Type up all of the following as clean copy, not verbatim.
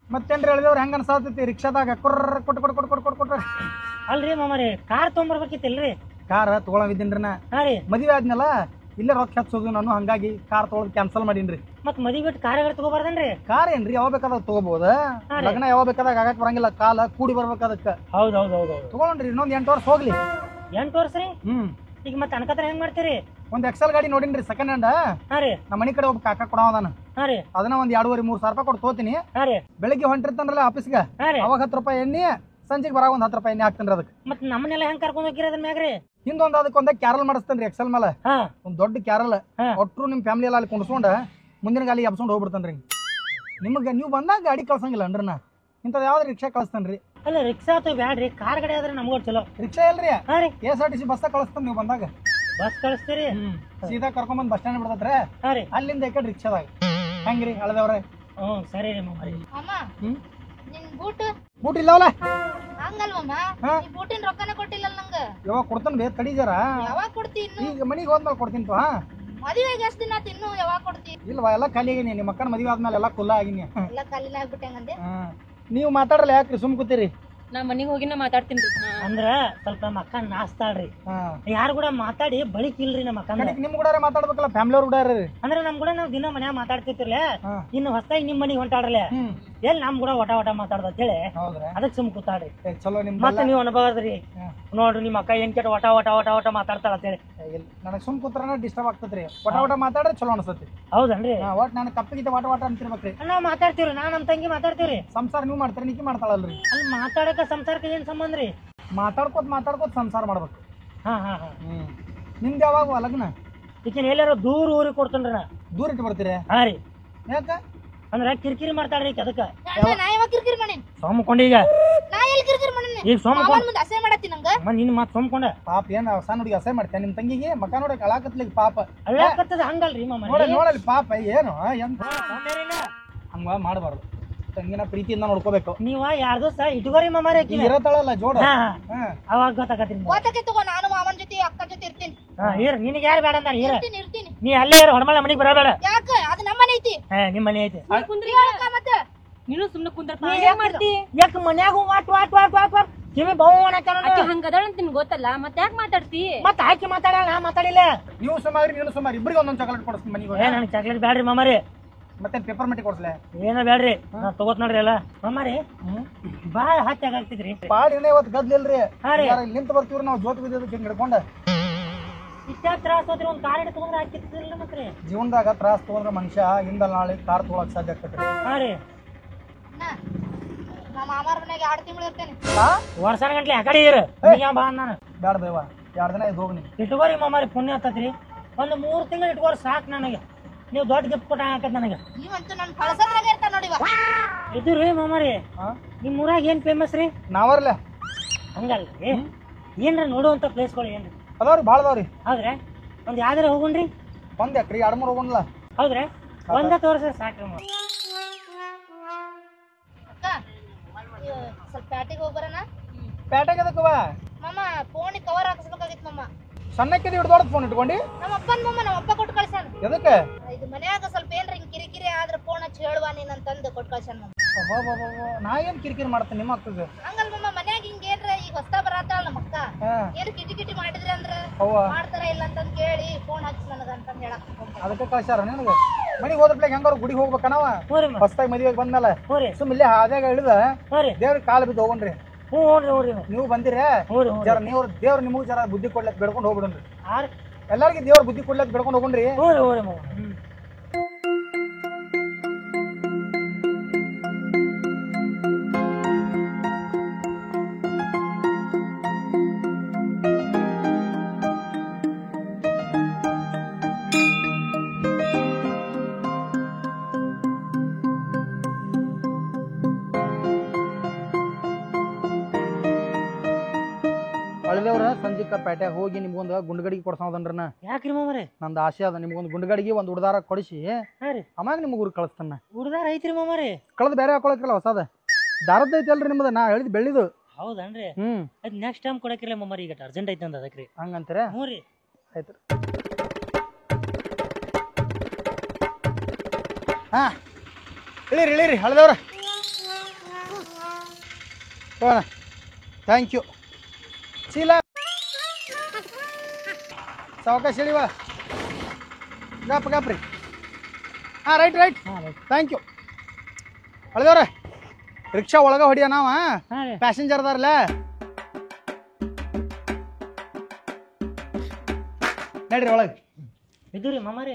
ಮತ್ತೇನ್ರಿ ಹೇಳಿದವ್ರು ಹೆಂಗ ಅನ್ಸಾತೈತಿ ರಿಕ್ಷಾದಾಗ ಕೊಟ್ರ ಅಲ್ರಿ ಮಾಮಾರಿ ಕಾರ್ ತೊಗೊಂಬರ್ಬೇಕಿತ್ತಿಲ್ರಿ ಕಾರ್ ತಗೊಳವಿದ್ದೀನ್ರಿ ನಾ ಮದುವೆ ಆದ್ನಲ್ಲ ಇಲ್ಲೇ ರೊಕ್ಕ ಹಚ್ಚೋದು ನಾನು ಹಂಗಾಗಿ ಕಾರ್ ತೊಗೊಳದ್ ಕ್ಯಾನ್ಸಲ್ ಮಾಡೀನ್ರಿ. ಮತ್ ಮದ್ವಿ ಬಿಟ್ಟು ಕಾರ್ ತಗೋಬಾರ್ದನ್ರಿ? ಕಾರ್ ಏನ್ರಿ ಯಾವಾಗ ಬೇಕಾದಾಗ ತಗೋಬಹುದು, ಲಗ್ನ ಯಾವಾಗ ಬೇಕಾದಾಗ ಆಗಕ್ ಬರಂಗಿಲ್ಲ, ಕಾಲ ಕೂಡಿ ಬರ್ಬೇಕು ಅದಕ್ಕ. ಹೌದೌದೌದು ತಗೊಳ್ರಿ ಇನ್ನೊಂದ್ 8 ವರ್ಷ ಹೋಗ್ಲಿ. 8 ವರ್ಷ ರೀ? ಈಗ ಮತ್ತೆ ಅನ್ಕತ್ರ ಹೆಂಗ್ ಮಾಡ್ತೀರಿ? ಒಂದ್ ಎಕ್ಸೆಲ್ ಗಾಡಿ ನೋಡಿನ್ರಿ ಸೆಕೆಂಡ್ ಹ್ಯಾಂಡ್. ನಮ್ಮ ಮನಿ ಕಡೆ ಒಬ್ಬ ಕಾಕ ಕೊಡೋದಾನ, ಅದನ್ನ ಒಂದ್ 2,500-3,000 ರೂಪಾಯಿ ಕೊಟ್ಟು ತೋತೀನಿ. ಬೆಳಿಗ್ಗೆ ಹೊಂಟಿರ್ತಾನಲ್ಲ ಆಫೀಸ್ಗೆ, ಅವಾಗ 10 ರೂಪಾಯಿ ಎಣ್ಣೆ, ಸಂಜೆಗೆ ಬರಾಗ ಒಂದ್ 10 ರೂಪಾಯಿ ಎಣ್ಣೆ ಹಾಕ್ತೇನ್ರಿ ಅದಕ್ಕೆ. ಮತ್ ನಮ್ಮನ್ನೆಲ್ಲ ಹೆಂಗ್ ಕರ್ಕೊಂಡ್ ಹೋಗಿರ ಅದ್ರ ಮ್ಯಾಗ್ರಿ? ಹಿಂದೊಂದ್ ಅದಕ್ಕೊಂದ ಕ್ಯಾರಲ್ ಮಾಡಿಸ್ತೇನ್ರಿ ಎಕ್ಸೆಲ್ ಮೇಲೆ, ಒಂದ್ ದೊಡ್ಡ ಕ್ಯಾರಲ್. ಒಟ್ರು ನಿಮ್ ಫ್ಯಾಮಿಲಿ ಎಲ್ಲ ಅಲ್ಲಿ ಕುಂಡ್ಸ್ಕೊಂಡ ಮುಂದಿನ ಗಾಲಿ ಎಬ್ಸ್ಕೊಂಡ್ ಹೋಗ್ಬಿಡ್ತಾನ್ರಿ. ನಿಮ್ಗೆ ನೀವು ಬಂದಾಗ ಗಾಡಿ ಕಳ್ಸಂಗಿಲ್ಲ ಅನ್ರಿ ನಾ ಇಂಥದ್ ಯಾವ್ದು ರಿಕ್ಷಾ ಕಳಿಸ್ತೇನ್ರಿ. ಅಲ್ಲ ರಿಕ್ಷಾ ಅಥವಾ ಬ್ಯಾಡ್ರಿ, ಕಾರ್ ಗಾಡಿ ಆದ್ರೆ ನಮ್ಗೂ ಚಲೋ. ರಿಕ್ಷಾ ಇಲ್ರಿ, KSRTC ಬಸ್ ಕಳಿಸ್ತೇನೆ. ನೀವು ಬಂದಾಗ ಬಸ್ ಕಳಿಸ್ತೀರಿ, ಸೀದಾ ಕರ್ಕೊಂಬಂದ್ ಬಸ್ ಸ್ಟ್ಯಾಂಡ್ ಬಿಡ್ತತ್ರೆ, ಅಲ್ಲಿಂದ ಈ ಕಡೆ ರಿಕ್ಷಾದಾಗ ಹೆಂಗ್ರಿ ಹಳದವ್ರೆ? ಸರಿ ರೀ ಮಾಮಾರಿ. ಬೂಟ್ ಇಲ್ಲವಲ್ಲ? ಹಂಗಲ್ವಮ್ಮ, ಬೂಟಿನ ರೊಕ್ಕನೇ ಕೊಟ್ಟಿಲ್ಲ ನಂಗ. ಯಾವಾಗ ಕೊಡ್ತಾನ ಬೇ ತಡೀಜಾರ, ಯಾವಾಗ ಕೊಡ್ತೀನಿ? ಈಗ ಮನಿಗೆ ಹೋದ್ಮೇಲೆ ಕೊಡ್ತೀನಿ. ಮದುವೆಗೆ ಎಷ್ಟು ದಿನ ತಿನ್ನು, ಯಾವಾಗ ಕೊಡ್ತೀನಿ? ಇಲ್ವಾ, ಎಲ್ಲ ಖಾಲಿ ಆಗಿನಿ. ನಿಮ್ಮ ಅಕ್ಕನ ಮದುವೆ ಆದ್ಮೇಲೆ ಎಲ್ಲ ಕುಲ್ಲ ಆಗಿನಿ. ಎಲ್ಲ ಖಾಲಿನ ಆಗ್ಬಿಟ್ಟೆ ಹಂಗಂದೆ. ನೀವು ಮಾತಾಡಲ್ಲ ಯಾಕ್ರಿ, ಸುಮ್ ಕೂತೀರಿ? ನಾ ಮನಿಗ್ ಹೋಗಿನ ಮಾತಾಡ್ತೀನಿ. ಅಂದ್ರ ಸ್ವಲ್ಪ ನಮ್ಮ ಅಕ್ಕ ನಾಸ್ತಾಳ್ರಿ, ಯಾರು ಕೂಡ ಮಾತಾಡಿ ಬಳಿಕಿಲ್ರಿ. ನಮ್ಮ ಅಕ್ಕ ನಿಮ್ ಕೂಡ ಮಾತಾಡ್ಬೇಕಲ್ಲ, ಫ್ಯಾಮಿಲಿ ಅವ್ರ ಕೂಡ ಅಂದ್ರೆ ನಮ್ ಕೂಡ ನಾವ್ ದಿನ ಮನ್ಯಾಗ ಮಾತಾಡ್ತಿರ್ತಿರ್ಲ, ಇನ್ನು ಹೊಸದಾಗಿ ನಿಮ್ ಮನಿಗ್ ಹೊಂಟಾಡ್ರಲ್ಲ, ಎಲ್ಲಿ ನಮ್ ಕೂಡ ಒಟ ಮಾತಾಡ್ದ ಅಂತ ಹೇಳಿ ಅದಕ್ಕೆ ಸುಮ್ ಕೂತಾಡ್ರಿ. ಚಲೋ ನಿಮ್ ಮತ್ತೆ ನೀವು ಅನ್ಬಾರ್ದ್ರಿ, ನೋಡ್ರಿ ನಿಮ್ಮ ಅಕ್ಕ ಏನ್ ಕೇಟ ಒಟ ಮಾತಾಡ್ತಾಳ ಅಂತ ಹೇಳಿ. ನನಗ್ ಸುಮ್ ಕೂತ್ರನ ಡಿಸ್ಟರ್ಬ್ ಆಗ್ತದ್ರಿ. ಒಟ ಮಾತಾಡ್ರೆ ಚಲೋ ಅನ್ಸತ್ತಿ. ಹೌದನ್ರಿ? ಒಟ್ ನಾನು ಕಪ್ಪಿಗಿದ್ದ ಒಟ ಅಂತಿರ್ಬೇಕ್ರಿ. ನಾವ್ ಮಾತಾಡ್ತೀವ್ರಿ, ನಾ ನಮ್ ತಂಗಿ ಮಾತಾಡ್ತೀವ್ರಿ. ಸಂಸಾರ ನೀವು ಮಾಡ್ತೀರಿ, ನಿಕ್ಕಿ ಮಾಡ್ತಾಳಲ್ರಿ. ಅಲ್ಲಿ ಮಾತಾಡಕ ಸಂಸಾರಕ್ಕೆ ಏನ್ ಸಂಬಂಧ ರೀ? ಮಾತಾಡ್ಕೋತ ಸಂಸಾರ ಮಾಡ್ಬೇಕು. ಹಾ ನಿಮ್ದು ಯಾವಾಗ ಲಗ್ನ? ಈಕಿನ ಎಲ್ಲಾರು ದೂರ ಊರಿಗೆ ಕೊಡ್ತೇನ್ರಿ ನಾ. ದೂರ ಇಟ್ಟು ಬರ್ತೀರಿ? ಹಾ ರೀ. ಯಾಕ? ಅಂದ್ರ ಕಿರಿಕಿರಿ ಮಾಡ್ತಾಳ್ರಿ ಅದಕ್ಕ. ನಾ ಯಾವಾಗ ಕಿರಿಕಿರಿ ಮಾಡೀನಿ? ಸೋಮ್ಕೊಂಡಿ ಈಗ. ನಾ ಎಲ್ಲಿ ಕಿರಿಕಿರಿ ಮಾಡೀನಿ? ಈಗ ಸೋಮ್ಕೊಂಡ್ ಮುಂದೆ ಅಸಹ್ಯ ಮಾಡತ್ತಿ ನಂಗ. ನಿನ್ ಮಾತ್ ಸೋಮ್ಕೊಂಡ. ಪಾಪ ಏನ್ ಸಣ್ಣ ಹುಡುಗಿ ಅಸಹ್ಯ ಮಾಡ್ತೇನೆ ನಿಮ್ ತಂಗಿಗೆ? ಮಕ್ಕ ನೋಡಕ್ ಅಳಾಕತ್ಲಿಕ್ಕೆ ಪಾಪ. ಅಳಾಕತ್ತದ ಹಂಗಲ್ರಿ ಮಾಮ. ನೋಡಲ್ಲಿ ಪಾಪ ಏನು ಎಂತ ಹಂಗ ಮಾಡಬಾರ್ದು. ತಂಗಿನ ಪ್ರೀತಿಯಿಂದ ನೋಡ್ಕೋಬೇಕು. ನೀವ 2 ದಿವಸ ಇಟ್ಕೋರಿ ಮಾಮಾರಿ. ಇರತಾಳಲ್ಲ ಜೋಡ, ಅವಾಗ ಗೊತ್ತಾಗತ್ತೀನಿ. ಗೊತ್ತಾಗೆ ತಗೋ, ನಾನು ಮಾಮನ ಜೊತೆ ಅಕ್ಕ ಜೊತೆ ಇರ್ತೀನಿ. ನಿನಗೆ ಯಾರು ಬೇಡ ಅಂತಾರ? ಇರ್ತೀನಿ. ನೀ ಅಲ್ಲೇ ಇರು, ಹೊರಮಳ ಮನೆಗೆ ಬರಬೇಡ. ಯಾಕ? ಅದು ನಮ್ಮ ಮನೆ ಐತಿ. ನಿಮ್ ಮನೆ ಐತಿ. ಕುಂದ್ರಿ ಮತ್ತೆ ನೀನು ಸುಮ್ನೆ ಕುಂದ್ರ ಮಾಡ್ತಿ. ಯಾಕ ಮನ್ಯಾಗ ವಾಟ್ ಕಿವಿ ಬಹುವನ ಹಂಗದಾಳ ಅಂತ ನಿನ್ ಗೊತ್ತಲ್ಲ, ಮತ್ತೆ ಯಾಕೆ ಮಾತಾಡ್ತಿ? ಮತ್ತ ಆಕಿ ಮಾತಾಡ, ನಾ ಮಾತಾಡಿಲ್ಲ. ನೀವು ಸುಮಾರಿ ನೀನು ಸುಮಾರು ಇಬ್ಬರಿಗೆ ಒಂದೊಂದು ಚಾಕ್ಲೇಟ್ ಕೊಡಿಸ್ತೀನಿ ಮನೆಗೆ. ನನಗೆ ಚಾಕ್ಲೇಟ್ ಬ್ಯಾಡ್ರಿ ಮಾಮಾರಿ. ಮತ್ತೆ ಪೇಪರ್ ಮೆಟ್ಟಿ ಕೊಡ್ಸ್ಲೆ? ಏನ ಬ್ಯಾಡ್ರಿ, ನಾ ತಗೋತ್ ನೋಡ್ರಿ ಎಲ್ಲ ಮಾಮಾರಿ. ಬಾಳ ಹತ್ತಿ ಆಗ್ತಿದ್ರಿ. ಪಾಡಿನ ಇವತ್ತು ಗದ್ಲಿಲ್ರಿ. ನಿಂತ ಬರ್ತೀವ್ರಿ ನಾವು ಜೋತ್ ಬಿದ್ದಕ್ಕೆ ಹಿಂಗ್ ಹಿಡ್ಕೊಂಡ. ಇಷ್ಟ ತ್ರಾಸ ಹೋದ್ರಿ, ಒಂದ್ ಕಾರ್ ತಗೊಂಡ್ರೆ ಹಾಕಿರ್ತಿರ್ಲಿಲ್ಲ ಮತ್ತೆ. ಜೀವನದಾಗ ತ್ರಾಸ ತಗೊಂಡ್ರೆ ಮನುಷ್ಯ ಹಿಂದ ನಾಳೆ ಕಾರ್ ತಗೊಳಕ್ ಸಾಧ್ಯ ಆಗ್ತೈತಿ. ಹಾ ರೀ. ನಮ್ಮ ಮಾಮಾರ ಮನೆಗೆ 2 ತಿಂಗಳು ಇರ್ತೇನೆ. ವರ್ಷನ ಗಂಟ್ಲೆ ಆ ಕಡೆ ಇರು. ಬಾ ನಾನು ಬ್ಯಾಡ ಬೇವ, 2 ದಿನ ಇದು ಹೋಗಿ. ಇಟ್ಕೋರಿ ಮಾಮಾರಿ, ಪುಣ್ಯ ಆಗ್ತದ್ರಿ. ಒಂದು 3 ತಿಂಗಳು ಇಟ್ಕೋರಿ ಸಾಕು ನನಗೆ. ನೀವು ದೊಡ್ಡ ಗಿಫ್ಟ್ ಕೊಟ್ಟ ಹಾಕದ್ ನನಗೆ. ನೀವಂತೂ ನನ್ನ ಕಳಸದ್ರಾಗ ಇರ್ತಾನ ನೋಡಿವ. ಇದು ರೀ ಮಾಮಾರಿ, ನಿಮ್ ಊರಾಗ ಏನ್ ಫೇಮಸ್ ರೀ? ನಾವರ್ಲ ಹಂಗಲ್ರಿ, ಏನ್ರ ನೋಡುವಂತ ಪ್ಲೇಸ್ಗಳು ಏನ್ರಿ ಅದಾವ್ರಿ? ಭಾಳ ಅದಾವ್ರಿ. ಹೌದ್ರಾ? ಒಂದ್ ಯಾವ್ದಾರ ಹೋಗುಣ್ರಿ? 1 ಎಕ್ರೆ 2-3 ಹೋಗೋಣಲ್ಲ. ಹೌದ್ರಾ? ಒಂದ ತೋರ್ಸ ಸಾಕ್ರಿ. ಅಕ್ಕ, ಸ್ವಲ್ಪ ಪ್ಯಾಟಿಗೆ ಹೋಗಿ ಬರೋಣ. ಪ್ಯಾಟೆಗೆ ಅದಕ್ಕವ ಮಾಮ ಫೋನಿಗೆ ಕವರ್ ಹಾಕಿಸ್ಬೇಕಾಗಿತ್ತು ಮಾಮ. ಸಣ್ಣಕ್ಕಿದ್ದು ಹಿಡ್ದು ದೊಡ್ಡ ಫೋನ್ ಇಟ್ಕೊಂಡು ನಮ್ಮ ಅಪ್ಪ ಕೊಟ್ಟು ಕಳ್ಸಾನ. ಎದಕ್ಕೆ? ಇದು ಮನ್ಯಾಗ ಸ್ವಲ್ಪ ಏನ್ರ ಹಿಂಗ್ ಕಿರಿಕಿರಿ ಆದ್ರೆ ಫೋನ್ ಹಚ್ಚಿ ಹೇಳುವ ನೀನಂತಂದು ಕೊಟ್ಟು ಕಳ್ಸಾನ ಮಾಮ. ನಾ ಏನ್ ಕಿರಿಕಿರಿ ಮಾಡ್ತೇನೆ ನಿಮ್ಮ ಅಕ್ಕಗೆ? ಹಂಗಲ್ ಮಾಮ, ಮನ್ಯಾಗ ಹಿಂಗ ಏನ್ರ ಈಗ ಹೊಸ್ತಾ ಬರತ್ತಾಳ ನಮ್ಮ ಅಕ್ಕ, ಏನ್ ಕಿಟಿ ಮಾಡಿದ್ರಿ ಅಂದ್ರ ಮಾಡ್ತಾರ ಇಲ್ಲ ಅಂತಂದ್ ಕೇಳಿ ಫೋನ್ ಹಚ್ಚಿ ನನಗಂತಂದ್ ಹೇಳಕ್ ಅದಕ್ಕೆ ಕಳ್ಸಾರ ನಿನಗೆ. ಮನಿಗೆ ಹೋದ್ರಪ್ಲೆ ಹೆಂಗಾರು ಗುಡಿಗೆ ಹೋಗ್ಬೇಕ ನಾವ? ಹೊಸ್ತಾಗಿ ಮದುವೆಗೆ ಬಂದ್ಮೇಲೆ ಸುಮ್ ಇಲ್ಲೇ ಹಾದ್ಯಾಗ ಇಳಿದ ದೇವ್ರಿಗೆ ಕಾಲು ಬಿದ್ದು ಹೋಗೋಣ್ರಿ. ನೀವು ಬಂದಿರ ಜರ ನೀವು ದೇವ್ರ ನಿಮಗ್ ಜರ ಬುದ್ಧಿ ಕೊಡ್ಲಕ್ ಬೆಡ್ಕೊಂಡು ಹೋಗ್ಬಿಡ್ರಿ. ಎಲ್ಲಾರ್ಗಿ ದೇವ್ರ ಬುದ್ಧಿ ಕೊಡ್ಲಕ್ ಬೆಡ್ಕೊಂಡು ಹೋಗ್ರಿ. ಹಳ್ಳಿಯವ್ರ ಸಂಜಿಕ ಪೇಟೆ ಹೋಗಿ ನಿಮ್ಗೊಂದು ಗುಂಡ್ಗಡಿಗೆ ಕೊಡ್ಸೋದನ್ರನ. ಯಾಕ್ರಿ ಮಾಮಾರಿ? ನಂದು ಆಸೆ ಅದ ನಿಮ್ಗೊಂದು ಗುಂಡ್ಗಡಿಗೆ ಒಂದು ಉಡ್ದಾರ ಕೊಡಿಸಿ ಅಮ್ಯಾಗ ನಿಮ್ಗೆ ಊರಿಗೆ ಕಳಿಸ್ತಾನ. ಉಡ್ದಾರ ಐತ್ರಿ ಮಾಮಾರಿ? ಕಳೆದ್ ಬೇರೆ ಹಾಕೊಳಕ್ರಲ್ಲ, ಹೊಸದ ದಾರದ ಐತಿ ಅಲ್ರಿ ನಿಮ್ದು. ನಾ ಹೇಳಿದ್ ಬೆಳ್ಳಿದು. ಹೌದನ್ರಿ? ಅದ್ ನೆಕ್ಸ್ಟ್ ಟೈಮ್ ಕೊಡಕ್ರಿಲ್ಲ ಮಾಮಾರಿ, ಈಗ ಅರ್ಜೆಂಟ್ ಐತಿ ಅಂದ ಅದಕ್ರಿ. ಹಂಗಂತೀರ? ಹ್ಞೂ ರೀ. ಆಯ್ತು. ಹಾ ಇಳಿರಿ ಹಳದವ್ರ. ಥ್ಯಾಂಕ್ ಯು ಚೀಲ ಸಾವಕಾಶ ಹೇಳಿವ ಗಪ್ರಿ ಹಾಂ ರೈಟ್ ಥ್ಯಾಂಕ್ ಯು ಅಳದವ್ರೆ ರಿಕ್ಷಾ ಒಳಗೆ ಹೊಡಿಯ ನಾವ ಪ್ಯಾಸೆಂಜರ್ ಅದಾರಲ್ಲ ನಡ್ರಿ ಒಳಗೆ ಇದು ರೀ ಮಾಮಾರಿ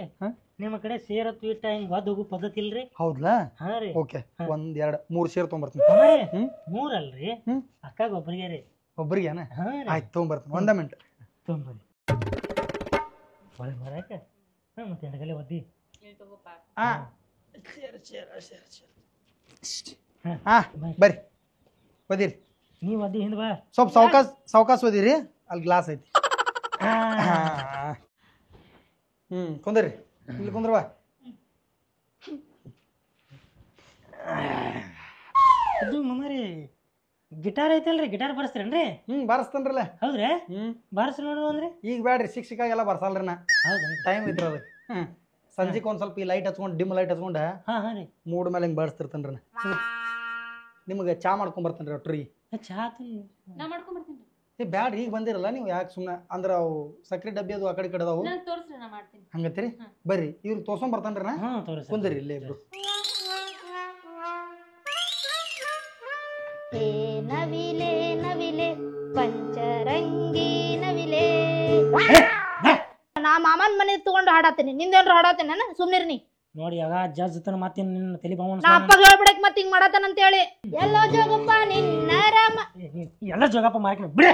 ನಿಮ್ಮ ಕಡೆ ಸೇರ ಇಟ್ಟ ಹಿಂಗ್ ಒದ್ ಹೋಗು ಪದ್ಧತಿ ಇಲ್ರಿ ಹೌದಾ ಹಾ ರೀ ಓಕೆ 1 2 3 ಸೇರ್ ತೊಗೊಂಬರ್ತೀನಿ ಮಾಮಾರಿ ಮೂರಲ್ರಿ ಅಕ್ಕಾಗ ಒಬ್ಬರಿಗೆ ರೀ ಒಬ್ಬರಿಗೇನ ಆಯ್ತು ತೊಗೊಂಬರ್ತೀನಿ 1 ಮಿನಿಟ್ ತೊಗೊಂಬರಿ ಒಳಗೆ ಬರಾಕ ಮತ್ತೆ ಎಡಗಲೆ ಒದ್ದಿ ಹಾಂ ಹಾಂ ಬರ್ರಿ ಒದಿರಿ ನೀವು ಒದ್ದಿ ಹಿಂದೆ ಬಾ ಸ್ವಲ್ಪ ಸಾವಕಾಶ ಒದಿರಿ ಅಲ್ಲಿ ಗ್ಲಾಸ್ ಐತಿ ಕುಂದ್ರಿ ಇಲ್ಲಿ ಕುಂದ್ರ ಬಾ ಇದು ಮಾಮಾರಿ ಗಿಟಾರ್ ಐತಲ್ರಿ ಗಿಟಾರ್ ಬರ್ಸ್ತೀರೇನ್ರಿ ಬಾರಿಸ್ತೇನ್ರಲ್ಲ ಹೌದ್ರಿ ಬಾರಿಸ್ ನೋಡು ಅಂದ್ರಿ ಈಗ ಬ್ಯಾಡ್ರಿ ಶಿಕ್ಷಕಾಗೆಲ್ಲ ಬರ್ಸಲ್ರಿ ನಾ ಹೌದಾ ಟೈಮ್ ಐತ್ರಿ ಅದು ಸಂಜೆಗೆ ಒಂದ್ ಸ್ವಲ್ಪ ಈ ಲೈಟ್ ಹಚ್ಕೊಂಡು ಡಿಮ್ ಲೈಟ್ ಹಚ್ಕೊಂಡ ಹಾ ರೀ ಮೂಡ್ ಮೇಲೆ ಹಿಂಗೆ ಬಾರಿಸ್ತಿರ್ತೇನ್ರಿ ನಾ ನಿಮಗೆ ಚಾ ಮಾಡ್ಕೊಂಡ್ ಬರ್ತೇನ್ರಿ ಒಟ್ರಿ ಚಾ ನಾ ಮಾಡ್ಕೊಂಡ್ ಬರ್ತೀನಿ ಬ್ಯಾಡ್ರಿ ಈಗ ಬಂದಿರಲ್ಲ ನೀವು ಯಾಕೆ ಸುಮ್ಮನೆ ಅಂದ್ರೆ ಅವು ಸಕ್ರೆ ಡಬ್ಬಿ ಅದು ಆ ಕಡೆ ಅದಾವು ನಾನು ತೋರಿಸ್ರಿ ನಾ ಮಾಡ್ತೀನಿ ಹಂಗತ್ತೀರಿ ಬರ್ರಿ ಇವ್ರು ತೋರ್ಸೊಂಡ್ ಬರ್ತೇನ್ರಿ ನಾ ಹಾ ತೋರಿಸಿ ಕುಂದ್ರಿ ಇಲ್ಲೇ ಇಬ್ರು ನವಿಲೆ ನವಿಲೆ ಪಂಚರಂಗಿ ನವಿಲೆ ನಾ ಮಾಮನ್ ಮನೆ ತಗೊಂಡು ಹಾಡಾತೀನಿ ನಿಂದೇನ್ರು ಹಾಡಾತೀನಿ ನಾನು ಸುಮ್ನಿರ್ನಿ ನೋಡಿ ಆಗ ಜಡ್ಜ್ ತನ ಮತ್ತೆ ನಿನ್ನ ತಲೆ ಭಾವನ ನಾ ಅಪ್ಪ ಹೇಳ್ಬಿಡಕ್ ಮತ್ತೆ ಹಿಂಗ್ ಮಾಡತಾನಂತ ಹೇಳಿ ಎಲ್ಲೋ ಜೋಗಪ್ಪ ನಿನ್ನ ರಾಮ ಎಲ್ಲ ಜೋಗಪ್ಪ ಮಾರ್ಕೊಂಡು ಬಿಡೆ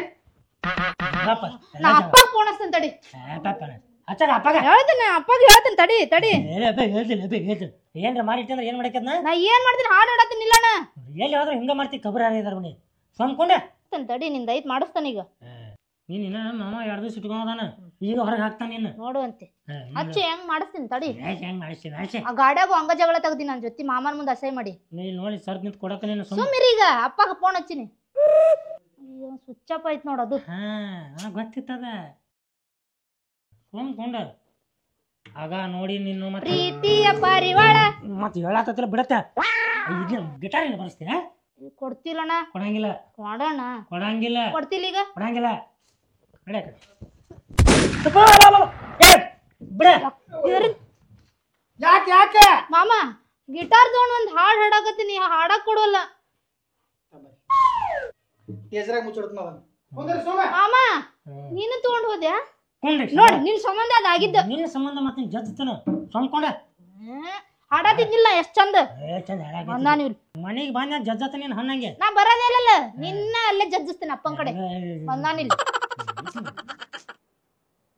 ನಾ ಅಪ್ಪ ಫೋನಸ್ತೇನೆ ತಡಿ ಹಚ್ಚಾಗ ಅಪ್ಪಗ ಹೇಳ್ತೀನಿ ಅಪ್ಪಗ ಹೇಳ್ತೀನಿ ತಡಿ ಹೇಳ್ತೀನಿ ಏನ್ರ ಮಾಡಿಟ್ಟಂದ್ರೆ ಏನ್ ಮಾಡಕ್ಕದ್ನ ನಾ ಏನ್ ಮಾಡ್ತೀನಿ ಹಾಡು ಹಾಡತ್ತೀನಿ ನಿಲ್ಲಣ್ಣ ಎಲ್ಲಿ ಹೋದ್ರೆ ಹಿಂಗ ಮಾಡ್ತಿ ಕಬ್ರ ಯಾರಿದಾರ ಬನ್ನಿ ಸ್ವಂದ್ಕೊಂಡೆ ತಡಿ ನಿಂದ ಐತ್ ಮಾಡಿಸ್ತಾನ ಈಗ ನೀನ್ ಇನ್ನ ಮಾಮ 2 ದಿವಸ ಇಟ್ಕೊಂಡದಾನ ಈಗ ಹೊರಗೆ ಹಾಕ್ತಾನ ನೀನು ನೋಡುವಂತೆ ಹಚ್ಚಿ ಹೆಂಗ್ ಮಾಡಿಸ್ತೀನಿ ತಡಿ ಹೆಂಗ್ ಮಾಡಿಸ್ತೀನಿ ಆ ಗಾಡ್ಯಾಗು ಹಂಗ ಜಗಳ ತೆಗ್ದಿ ನನ್ ಜೊತೆ ಮಾಮನ್ ಮುಂದೆ ಅಸಹ್ಯ ಮಾಡಿ ನೀ ನೋಡಿ ಸರ್ ನಿಂತ್ ಕೊಡಕ ನೀನು ಸುಮ್ಮಿರಿ ಈಗ ಅಪ್ಪಗ ಫೋನ್ ಹಚ್ಚಿನಿ ಅಯ್ಯೋ ಸ್ವಿಚ್ ಆಫ್ ಆಯ್ತು ನೋಡದು ಗೊತ್ತಿತ್ತದ ಸ್ವಂದ್ಕೊಂಡ ಆಗ ನೋಡಿ ನೀನು ಮತ್ತೆ ಪ್ರೀತಿಯ ಪರಿವಾಳ ಮತ್ತೆ ಹೇಳಾತಲ್ಲ ಬಿಡತ್ತ ಗಿಟಾರ್ ಏನು ಬರ್ಸ್ತೀಯ ಕೊಡ್ತಿಲ್ಲಣ್ಣ ಕೊಡಂಗಿಲ್ಲ ಕೊಡೋಣ ಕೊಡ್ತಿಲ್ಲ ಈಗ ಕೊಡಂಗಿಲ್ಲ ಬಿಡ ಯಾಕೆ ಮಾಮ ಗಿಟಾರ್ ತಗೊಂಡ್ ಒಂದ್ ಹಾಡ್ ಹಾಡಾಕತ್ತೀನಿ ಹಾಡಕ್ ಕೊಡೋಲ್ಲ ಮಾಮ ನೀನು ತಗೊಂಡ್ ಹೋದ್ಯಾ ನೋಡಿ ನಿನ್ ಸಂಬಂಧ ಅದಾಗಿದ್ದ ನಿನ್ನ ಸಂಬಂಧ ಮತ್ತೆ ಜಜ್ತನ ಸ್ವಂದ್ಕೊಂಡ ಹಾಡಾತಿದ್ನಿಲ್ಲ ಎಷ್ಟ್ ಚಂದ ಮನೆಗೆ ಬಂದ ಜಜ್ಜತ ನೀನ್ ಹಣ್ಣಂಗೆ ನಾ ಬರೋದೇ ಇಲ್ಲಲ್ಲ ನಿನ್ನ ಅಲ್ಲೇ ಜಜ್ಜಿಸ್ತೀನಿ ಅಪ್ಪನ್ ಕಡೆ ಬಂದಾನಿಲ್ಲ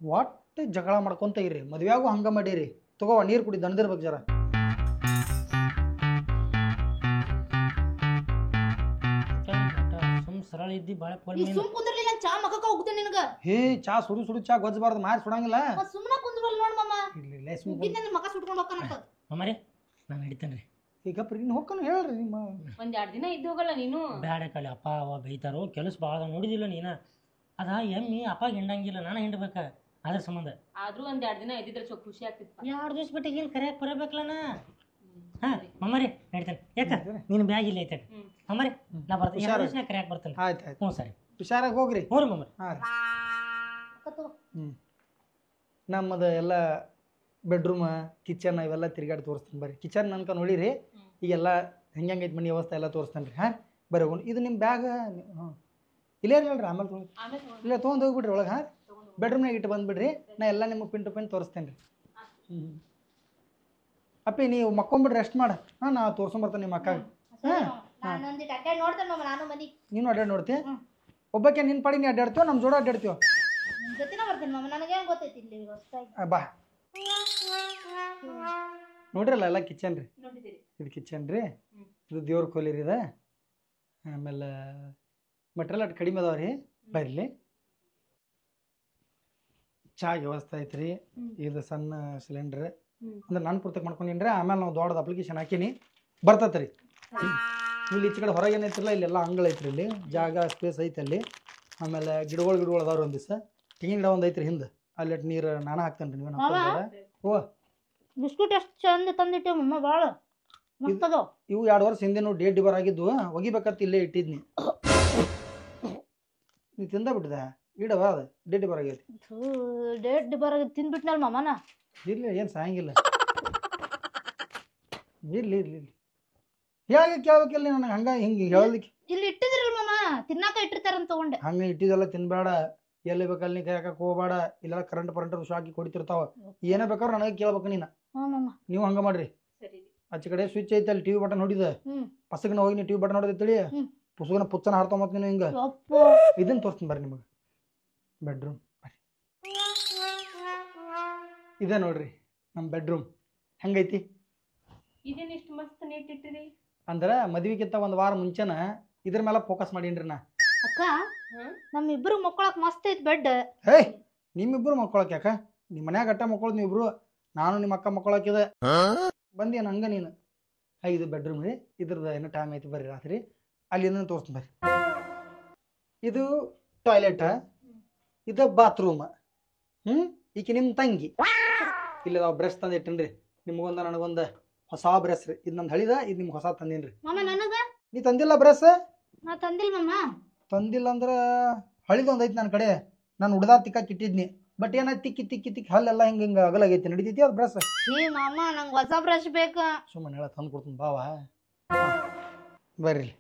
ಒಟ್ಟು ಜಗಳ ಮಾಡ್ಕೊಂತ ಇರಿ ಮದ್ವೆಯಾಗೂ ಹಂಗ ಮಾಡಿರಿ ತಗೋ ನೀರ್ ಕುಡಿ ದಣದಿರ್ಬೇಕು ಜರ ಸರಳ ಇದ್ದಿ ಬಾಳ ಸುಮ್ ಕುಂದ್ರಲಿಲ್ಲ ಚಾ ಮಕ್ಕಕ್ಕ ಹೋಗ್ತೇನೆ ನಿನಗ ಹೇ ಚಾ ಸುಡು ಚಾ ಗೊಜ್ಜಬಾರ್ದು ಮಾರಿ ಸುಡಂಗಿಲ್ಲ ಸುಮ್ಮನೆ ಕುಂದ್ರಲ್ಲ ನೋಡ್ ಮಾಮ ಇಲ್ಲ ಸುಮ್ಕಿಂದ ಮಕ್ಕ ಸುಟ್ಕೊಂಡು ಹೋಗ್ತಾನಂತ ಮಾಮರೇ ನಾನು ಹಿಡಿತೇನ್ರಿ ಈಗ ನೀನು ಹೋಗ್ತಾನೆ ಹೇಳ್ರಿ ನಿಮ್ಮ 1-2 ದಿನ ಇದ್ದು ಹೋಗಲ್ಲ ನೀನು ಬ್ಯಾಡ ಕಲಿ ಅಪ್ಪ ಅವ ಬೈತಾರೋ ಕೆಲಸ ಭಾಳ ನೋಡಿದಿಲ್ಲ ನೀನ ಅದ ಎಮ್ಮಿ ಅಪ್ಪ ಹಿಂಡಂಗಿಲ್ಲ ನಾನು ಹಿಂಡ್ಬೇಕ ಅದ್ರ ಸಂಬಂಧ ಆದ್ರೂ 1-2 ದಿನ ಇದ್ದಿದ್ರೆ ಸ್ವಲ್ಪ ಖುಷಿ ಆಗ್ತಿತ್ತು 2 ದಿವಸ ಬಿಟ್ಟಿಗೆ ಇಲ್ಲಿ ಕರೆಯಕ್ಕೆ ಬರಬೇಕಲ್ಲ ಹಾ ಮಾಮರೇ ನಡೀತಾನೆ ಯಾಕ ನಿನ್ನ ಬ್ಯಾಗ್ ಇಲ್ಲ ಐತೆ ಮಾಮರೇ ನಾ ಬರ್ತೀನಿ 2 ದಿವಸ ಕರೆಯಕ್ಕೆ ಬರ್ತೇನೆ ಆಯ್ತು ಹ್ಞೂ ಸರಿ ಹುಷಾರಾಗಿ ಹೋಗ್ರಿ ಹ್ಞೂ ರೀ ಮಾಮರೇ ನಮ್ಮದು ಎಲ್ಲ ಬೆಡ್ರೂಮ್ ಕಿಚನ್ ಇವೆಲ್ಲ ತಿರುಗಾಡಿ ತೋರಿಸ್ತೀನಿ ಬರ್ರಿ ಕಿಚನ್ ನನ್ಕ ನೋಡಿರಿ ಈಗೆಲ್ಲ ಹೆಂಗೈತೆ ಮನೆ ವ್ಯವಸ್ಥೆ ಎಲ್ಲ ತೋರಿಸ್ತೇನೆ ರೀ ಹಾಂ ಬರ್ರಿ ಇದು ನಿಮ್ಮ ಬ್ಯಾಗ್ ಇಲ್ಲೇ ಇರಲ್ರಿ ಆಮೇಲೆ ಇಲ್ಲೇ ತೊಗೊಂಡು ಹೋಗ್ಬಿಡ್ರಿ ಒಳಗೆ ಹಾಂ ಬೆಡ್ರೂಮ್ನಾಗ ಇಟ್ಟು ಬಂದುಬಿಡ್ರಿ ನಾ ಎಲ್ಲ ನಿಮಗೆ ಪಿನ್ ಟು ಪಿನ್ ತೋರಿಸ್ತೇನೆ ರೀ ಅಪ್ಪಿ ನೀವು ಮಕ್ಕೊಂಬಿಡ್ರಿ ರೆಸ್ಟ್ ಮಾಡ ಹಾಂ ನಾ ತೋರ್ಸ್ಕೊಂಬರ್ತೇನೆ ನಿಮ್ಮ ಅಕ್ಕಾಗ ನೀನು ಅಡ್ಡಾಡಿ ನೋಡ್ತೀಯ ಒಬ್ಬಕ್ಕೆ ನಿನ್ನ ಪಾಡಿ ನೀ ಅಡ್ಡಾಡ್ತೀವ ನಮ್ಮ ಜೋಡ ಅಡ್ಡಾಡ್ತೀವ ಬಾ ನೋಡ್ರಲ್ಲ ಎಲ್ಲ ಕಿಚನ್ ರೀ ಇದು ಕಿಚನ್ ರೀ ಇದು ದೇವ್ರ ಕೋಲಿರಿ ಇದೆ ಆಮೇಲೆ ಮಟ್ರಿಯಲ್ ಅಟ್ ಕಡಿಮೆ ಅದಾವ ರೀ ಬರ್ಲಿ ಚಾ ವ್ಯವಸ್ಥೆ ಐತ್ರಿ ಇದು ಸಣ್ಣ ಸಿಲಿಂಡ್ರ್ ಅಂದ್ರೆ ನಾನು ಪೂರ್ತಕ್ಕೆ ಮಾಡ್ಕೊಂಡಿನ್ರಿ ಆಮೇಲೆ ನಾವು ದೊಡ್ಡದು ಅಪ್ಲಿಕೇಶನ್ ಹಾಕೀನಿ ಬರ್ತೈತೆ ರೀ ಇಲ್ಲಿ ಈಚೆ ಕಡೆ ಹೊರಗೆ ಏನೈತಿರಲ್ಲ ಇಲ್ಲೆಲ್ಲ ಅಂಗಳ ಐತ್ರಿ ಇಲ್ಲಿ ಜಾಗ ಸ್ಪೇಸ್ ಐತೆ ಅಲ್ಲಿ ಆಮೇಲೆ ಗಿಡಗಳು ಅದಾವ್ರಿ ಒಂದು ದಿವಸ ತೆಂಗಿನ ಗಿಡ ಒಂದು ಐತ್ರಿ ಹಿಂದೆ ಅಲ್ಲಿ ನೀರು ನಾನು ಹಾಕ್ತೇನೆ ರೀ ನೀವು ಓ ಬಿಸ್ಕುಟ್ ಎಷ್ಟು ಚಂದ ತಂದಿಟ್ಟೇವ ಮಮ್ಮ ಭಾಳ ಮಸ್ತ್ ಅದಾವ ಇವು 2 ವರ್ಷ ಹಿಂದೆ ಡೇಟ್ ಡಿಬರ್ ಆಗಿದ್ವು ಒಗಿಬೇಕಂತ ಇಲ್ಲೇ ಇಟ್ಟಿದ್ನಿ ನೀ ತಿಂದ ಬಿಟ್ಟಿದ ಇಡವ ಅದು ಡೆಡ್ ಬರಾಗೈತಿ ಡೇಟ್ ಬರ ತಿಂದ್ಬಿಟ್ನಲ್ ಮಾಮನ ಇರ್ಲಿ ಏನು ಸಾಯಂಗಿಲ್ಲ ಇರ್ಲಿ ಇರ್ಲಿ ಇರ್ಲಿ ಹೇಗೆ ಕೇಳ್ಬೇಕಿಲ್ಲ ನನಗೆ ಹಂಗ ಹಿಂಗೆ ಹೇಳಲಿಕ್ಕೆ ಇಲ್ಲಿ ಇಟ್ಟಿದ್ರಲ್ ಮಾಮ ತಿನ್ನಾಕ ಇಟ್ಟಿರ್ತಾರಂತ ತಗೊಂಡೆ ಹಂಗೆ ಇಟ್ಟಿದೆಲ್ಲ ತಿನ್ಬೇಡ ಎಲ್ಲಿ ಬೇಕಲ್ಲಿ ನೀ ಕೈಯಾಕಕ್ಕೆ ಹೋಗ್ಬೇಡ ಇಲ್ಲೆಲ್ಲ ಕರೆಂಟ್ ಶಾಕಿ ಕೊಡ್ತಿರ್ತಾವ ಏನೇ ಬೇಕಾದ್ರೂ ನನಗೆ ಕೇಳ್ಬೇಕು ನೀನು ನೀವು ಹಂಗ ಮಾಡ್ರಿ ಆಚೆ ಕಡೆ ಸ್ವಿಚ್ ಐತೆ ಅಲ್ಲಿ ಟಿವಿ ಬಟನ್ ನೋಡಿದ ಪಸಗನ ಹೋಗಿ ನೀವು ಟಿವಿ ಬಟನ್ ನೋಡಿದ ತಿಳಿ ಪುಸ್ತಕನ ಪುಚ್ಚನ ಹಾರ್ತೊಂಬತ್ ನೀನು ಹಿಂಗ ಇದನ್ನ ತೋರಿಸ್ತೀನಿ ಬರ್ರಿ ನಿಮಗೆ ಬೆಡ್ರೂಮ್ ಬರ್ರಿ ಇದೆ ನೋಡ್ರಿ ನಮ್ಮ ಬೆಡ್ರೂಮ್ ಹೆಂಗೈತಿ ಇದೇನ್ ಇಷ್ಟು ಮಸ್ತ್ ನೀಟ್ ಇಟ್ಟಿರಿ ಅಂದ್ರೆ ಮದ್ವಿಗಿಂತ ಒಂದು ವಾರ ಮುಂಚೆನ ಇದ್ರ ಮೇಲೆ ಫೋಕಸ್ ಮಾಡೀನ್ರಿ ನಾ ಅಕ್ಕ ನಮ್ಮಿಬ್ರು ಮಕ್ಕಳಕ್ ಮಸ್ತ್ ಐತ್ ಬೆಡ್ ಹೇ ನಿಮ್ಮಿಬ್ರು ಮಕ್ಕಳಕ್ ಯಾಕ ನಿಮ್ಮ ಮನ್ಯಾಗ ಅಟ್ಟ ಮಕ್ಕಳದ್ ನೀವಿಬ್ರು ನಾನು ನಿಮ್ಮ ಅಕ್ಕ ಮಕ್ಕಳಕ್ಕಿದೆ ಬಂದೇನು ಹಂಗ ನೀನು ಇದು ಬೆಡ್ರೂಮ್ ರೀ ಇದ್ರದ್ದು ಏನೋ ಟೈಮ್ ಐತಿ ಬರ್ರಿ ರಾತ್ರಿ ಅಲ್ಲಿ ಏನೋ ತೋರಿಸ್ತೀನಿ ಬರ್ರಿ ಇದು ಟಾಯ್ಲೆಟ್ ಇದು ಬಾತ್ರೂಮ್ ಈಕೆ ನಿಮ್ಮ ತಂಗಿ ಇಲ್ಲ ನಾವು ಬ್ರಷ್ ತಂದು ಇಟ್ಟನ್ರಿ ನಿಮ್ಗೊಂದ ನನಗೊಂದ ಹೊಸ ಬ್ರಷ್ ರೀ ಇದು ನಂದು ಹಳಿದ ಇದು ನಿಮ್ಗೆ ಹೊಸ ತಂದೀನ್ರಿ ಮಾಮ ನನಗ ನೀ ತಂದಿಲ್ಲ ಬ್ರಷ್ ನಾ ತಂದಿಲ್ ಮಾಮ ತಂದಿಲ್ಲ ಅಂದ್ರೆ ಹಳಿದೊಂದು ಐತಿ ನನ್ನ ಕಡೆ ನಾನು ಹುಡ್ದಾರ್ ತಿಕ್ಕಾಕ್ ಇಟ್ಟಿದ್ನಿ ಬಟ್ ಏನಾಯ್ತು ತಿಕ್ಕಿ ತಿಕ್ಕಿ ತಿಕ್ಕಿ ಹಲ್ಲೆಲ್ಲ ಹಿಂಗೆ ಹಿಂಗೆ ಅಗಲಾಗೈತಿ ನಡಿತೈತಿ ಅದು ಬ್ರಷ್ ಮಾಮ ನಂಗೆ ಹೊಸ ಬ್ರಷ್ ಬೇಕು ಸುಮ್ಮನೆ ಹೇಳ ತಂದು ಕೊಡ್ತೀನಿ ಬಾವ ಬರ್ರಿ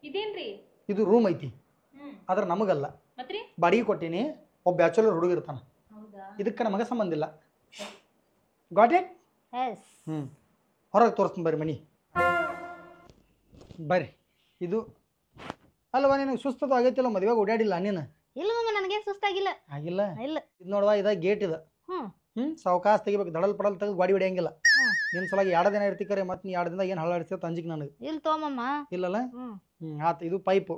ಇದೇನ್ರಿ ಇದು ರೂಮ್ ಐತಿ ಆದ್ರೆ ನಮಗಲ್ಲ ಮತ್ರಿ ಬಾಡಿಗೆ ಕೊಟ್ಟೀನಿ ಒಬ್ಬ ಬ್ಯಾಚುಲರ್ ಹುಡುಗ ಇರ್ತಾನ ಹೌದಾ ಇದಕ್ಕೆ ನಮಗೆ ಸಂಬಂಧ ಇಲ್ಲ ಗಾಟ್ ಇಟ್ ಹೊರಗೆ ತೋರಿಸ್ತೀನಿ ಬರ್ರಿ ಮನಿ ಬರ್ರಿ ಇದು ಅಲ್ವಾ ನಿನಗೆ ಸುಸ್ತದ ಆಗೈತಿಲ್ಲ ಮದುವೆಗೆ ಓಡಾಡಿಲ್ಲ ನೀನು ಇಲ್ಲ ಮಾಮ ನನಗೇನ್ ಸುಸ್ತಾಗಿಲ್ಲ ಆಗಿಲ್ಲ ಇಲ್ಲ ಇದು ನೋಡುವ ಇದ ಗೇಟ್ ಇದು ಸಾವಕಾಶ ತೆಗಿಬೇಕು ದಡಲ್ ಪಡಲ್ ತೆಗೆದು ಗಾಡಿ ಹೊಡಿಯಂಗಿಲ್ಲ ನಿನ್ ಸಲಾಗಿ 2 ದಿನ ಇರ್ತಿಕರೆ ಮತ್ತೆ ನೀ 2 ದಿನ ಏನು ಹಳ್ಳಾಡಿಸ್ತೇವೆ ತಂಜಿಕ್ ನನಗೆ ಇಲ್ಲ ತೋಮಮ್ಮ ಇಲ್ಲಲ್ಲ ಆತ ಇದು ಪೈಪು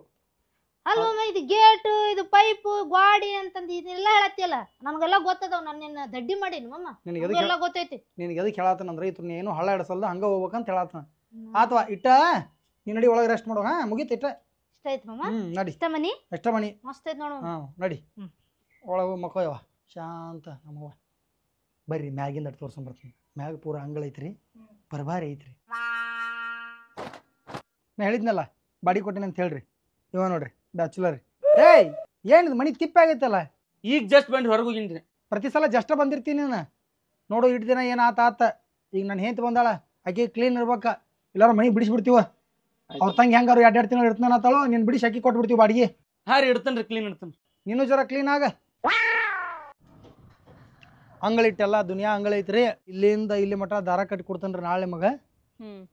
ಅಲ್ವಮ್ಮ ಇದು ಗೇಟ್ ಇದು ಪೈಪ್ ಗಾಡಿ ಅಂತಂದು ಇದೆಲ್ಲ ಹೇಳತ್ತಿಯಲ್ಲ ನಮಗೆಲ್ಲ ಗೊತ್ತದವ್ ನಾನು ನಿನ್ನ ದಡ್ಡಿ ಮಾಡೀನಿ ಮಮ್ಮ ನಿನಗೆಲ್ಲ ಗೊತ್ತೈತಿ ನಿನಗೆ ಎದಕ್ಕೆ ಹೇಳತ್ತನಂದ್ರೆ ಇತ್ತು ಏನು ಹಳ್ಳ ಇಡಸಲ್ಲ ಹಂಗ ಹೋಗ್ಬೇಕಂತ ಹೇಳತ್ತನ ಆತವಾ ಇಟ್ಟ ನೀ ನಡಿ ಒಳಗೆ ರೆಸ್ಟ್ ಮಾಡೋ ಮುಗೀತು ಇಟ್ಟ ಇಷ್ಟ ಐತಿ ಮಮ್ಮ ನಡಿ ಇಷ್ಟ ಮನಿ ಎಷ್ಟ ಮನಿ ಮಸ್ತ್ ಐತಿ ನೋಡು ನಡಿ ಒಳಗೆ ಮಕ್ಕಳವ ಶಾಂತ ನಮ್ಮವ್ವ ಬರ್ರಿ ಮ್ಯಾಗಿಂದ ಅಟ್ಟು ತೋರ್ಸ್ಕೊಂಬರ್ತೀನಿ ಮ್ಯಾಗ ಪೂರ ಅಂಗಳ ಐತ್ರಿ ಬರಬಾರಿ ಐತ್ರಿ ನಾ ಹೇಳಿದ್ನಲ್ಲ ಬಾಡಿ ಕೊಟ್ಟಿನಿ ಅಂತ ಹೇಳ್ರಿ ಇವ ನೋಡ್ರಿ ಬ್ಯಾಚುಲರ್ ಏಯ್ ಏನಿದು ಮನಿ ತಿಪ್ಪೆ ಆಗೈತಲ್ಲ ಈಗ ಜಸ್ಟ್ ಬಂದು ಹೊರಗೆ ಹೋಗಿನ್ರಿ ಪ್ರತಿ ಸಲ ಜಸ್ಟ್ ಬಂದಿರ್ತೀನಿ ನಾನು ನೋಡು ಇಟ್ಟು ದಿನ ಏನು ಆತ ಈಗ ನಾನು ಹೆಂತ ಬಂದಾಳ ಆಕೆ ಕ್ಲೀನ್ ಇರ್ಬೇಕ ಎಲ್ಲಾರು ಮನಿ ಬಿಡಿಸ್ಬಿಡ್ತೀವ ಅವ್ರ ತಂಗಿ ಹೆಂಗಾರು 2 ತಿಂಗಳು ಇರ್ತಾನ ಆತಾಳು ನೀನು ಬಿಡಿಸಿ ಅಕ್ಕಿ ಕೊಟ್ಬಿಡ್ತೀವಿ ಬಾಡಿಗೆ ಹಾ ರೀ ಇಡ್ತೇನ್ರಿ ಕ್ಲೀನ್ ಇಡ್ತೇನೆ ನೀನು ಜರ ಕ್ಲೀನ್ ಆಗ ಅಂಗಳಿಟ್ಟೆಲ್ಲ ದುನಿಯಾ ಅಂಗಳ ಐತ್ರಿ ಇಲ್ಲಿಂದ ಇಲ್ಲಿ ಮಠ ದಾರ ಕಟ್ಟಿ ಕೊಡ್ತೇನ್ರಿ ನಾಳೆ ನಿಮಗೆ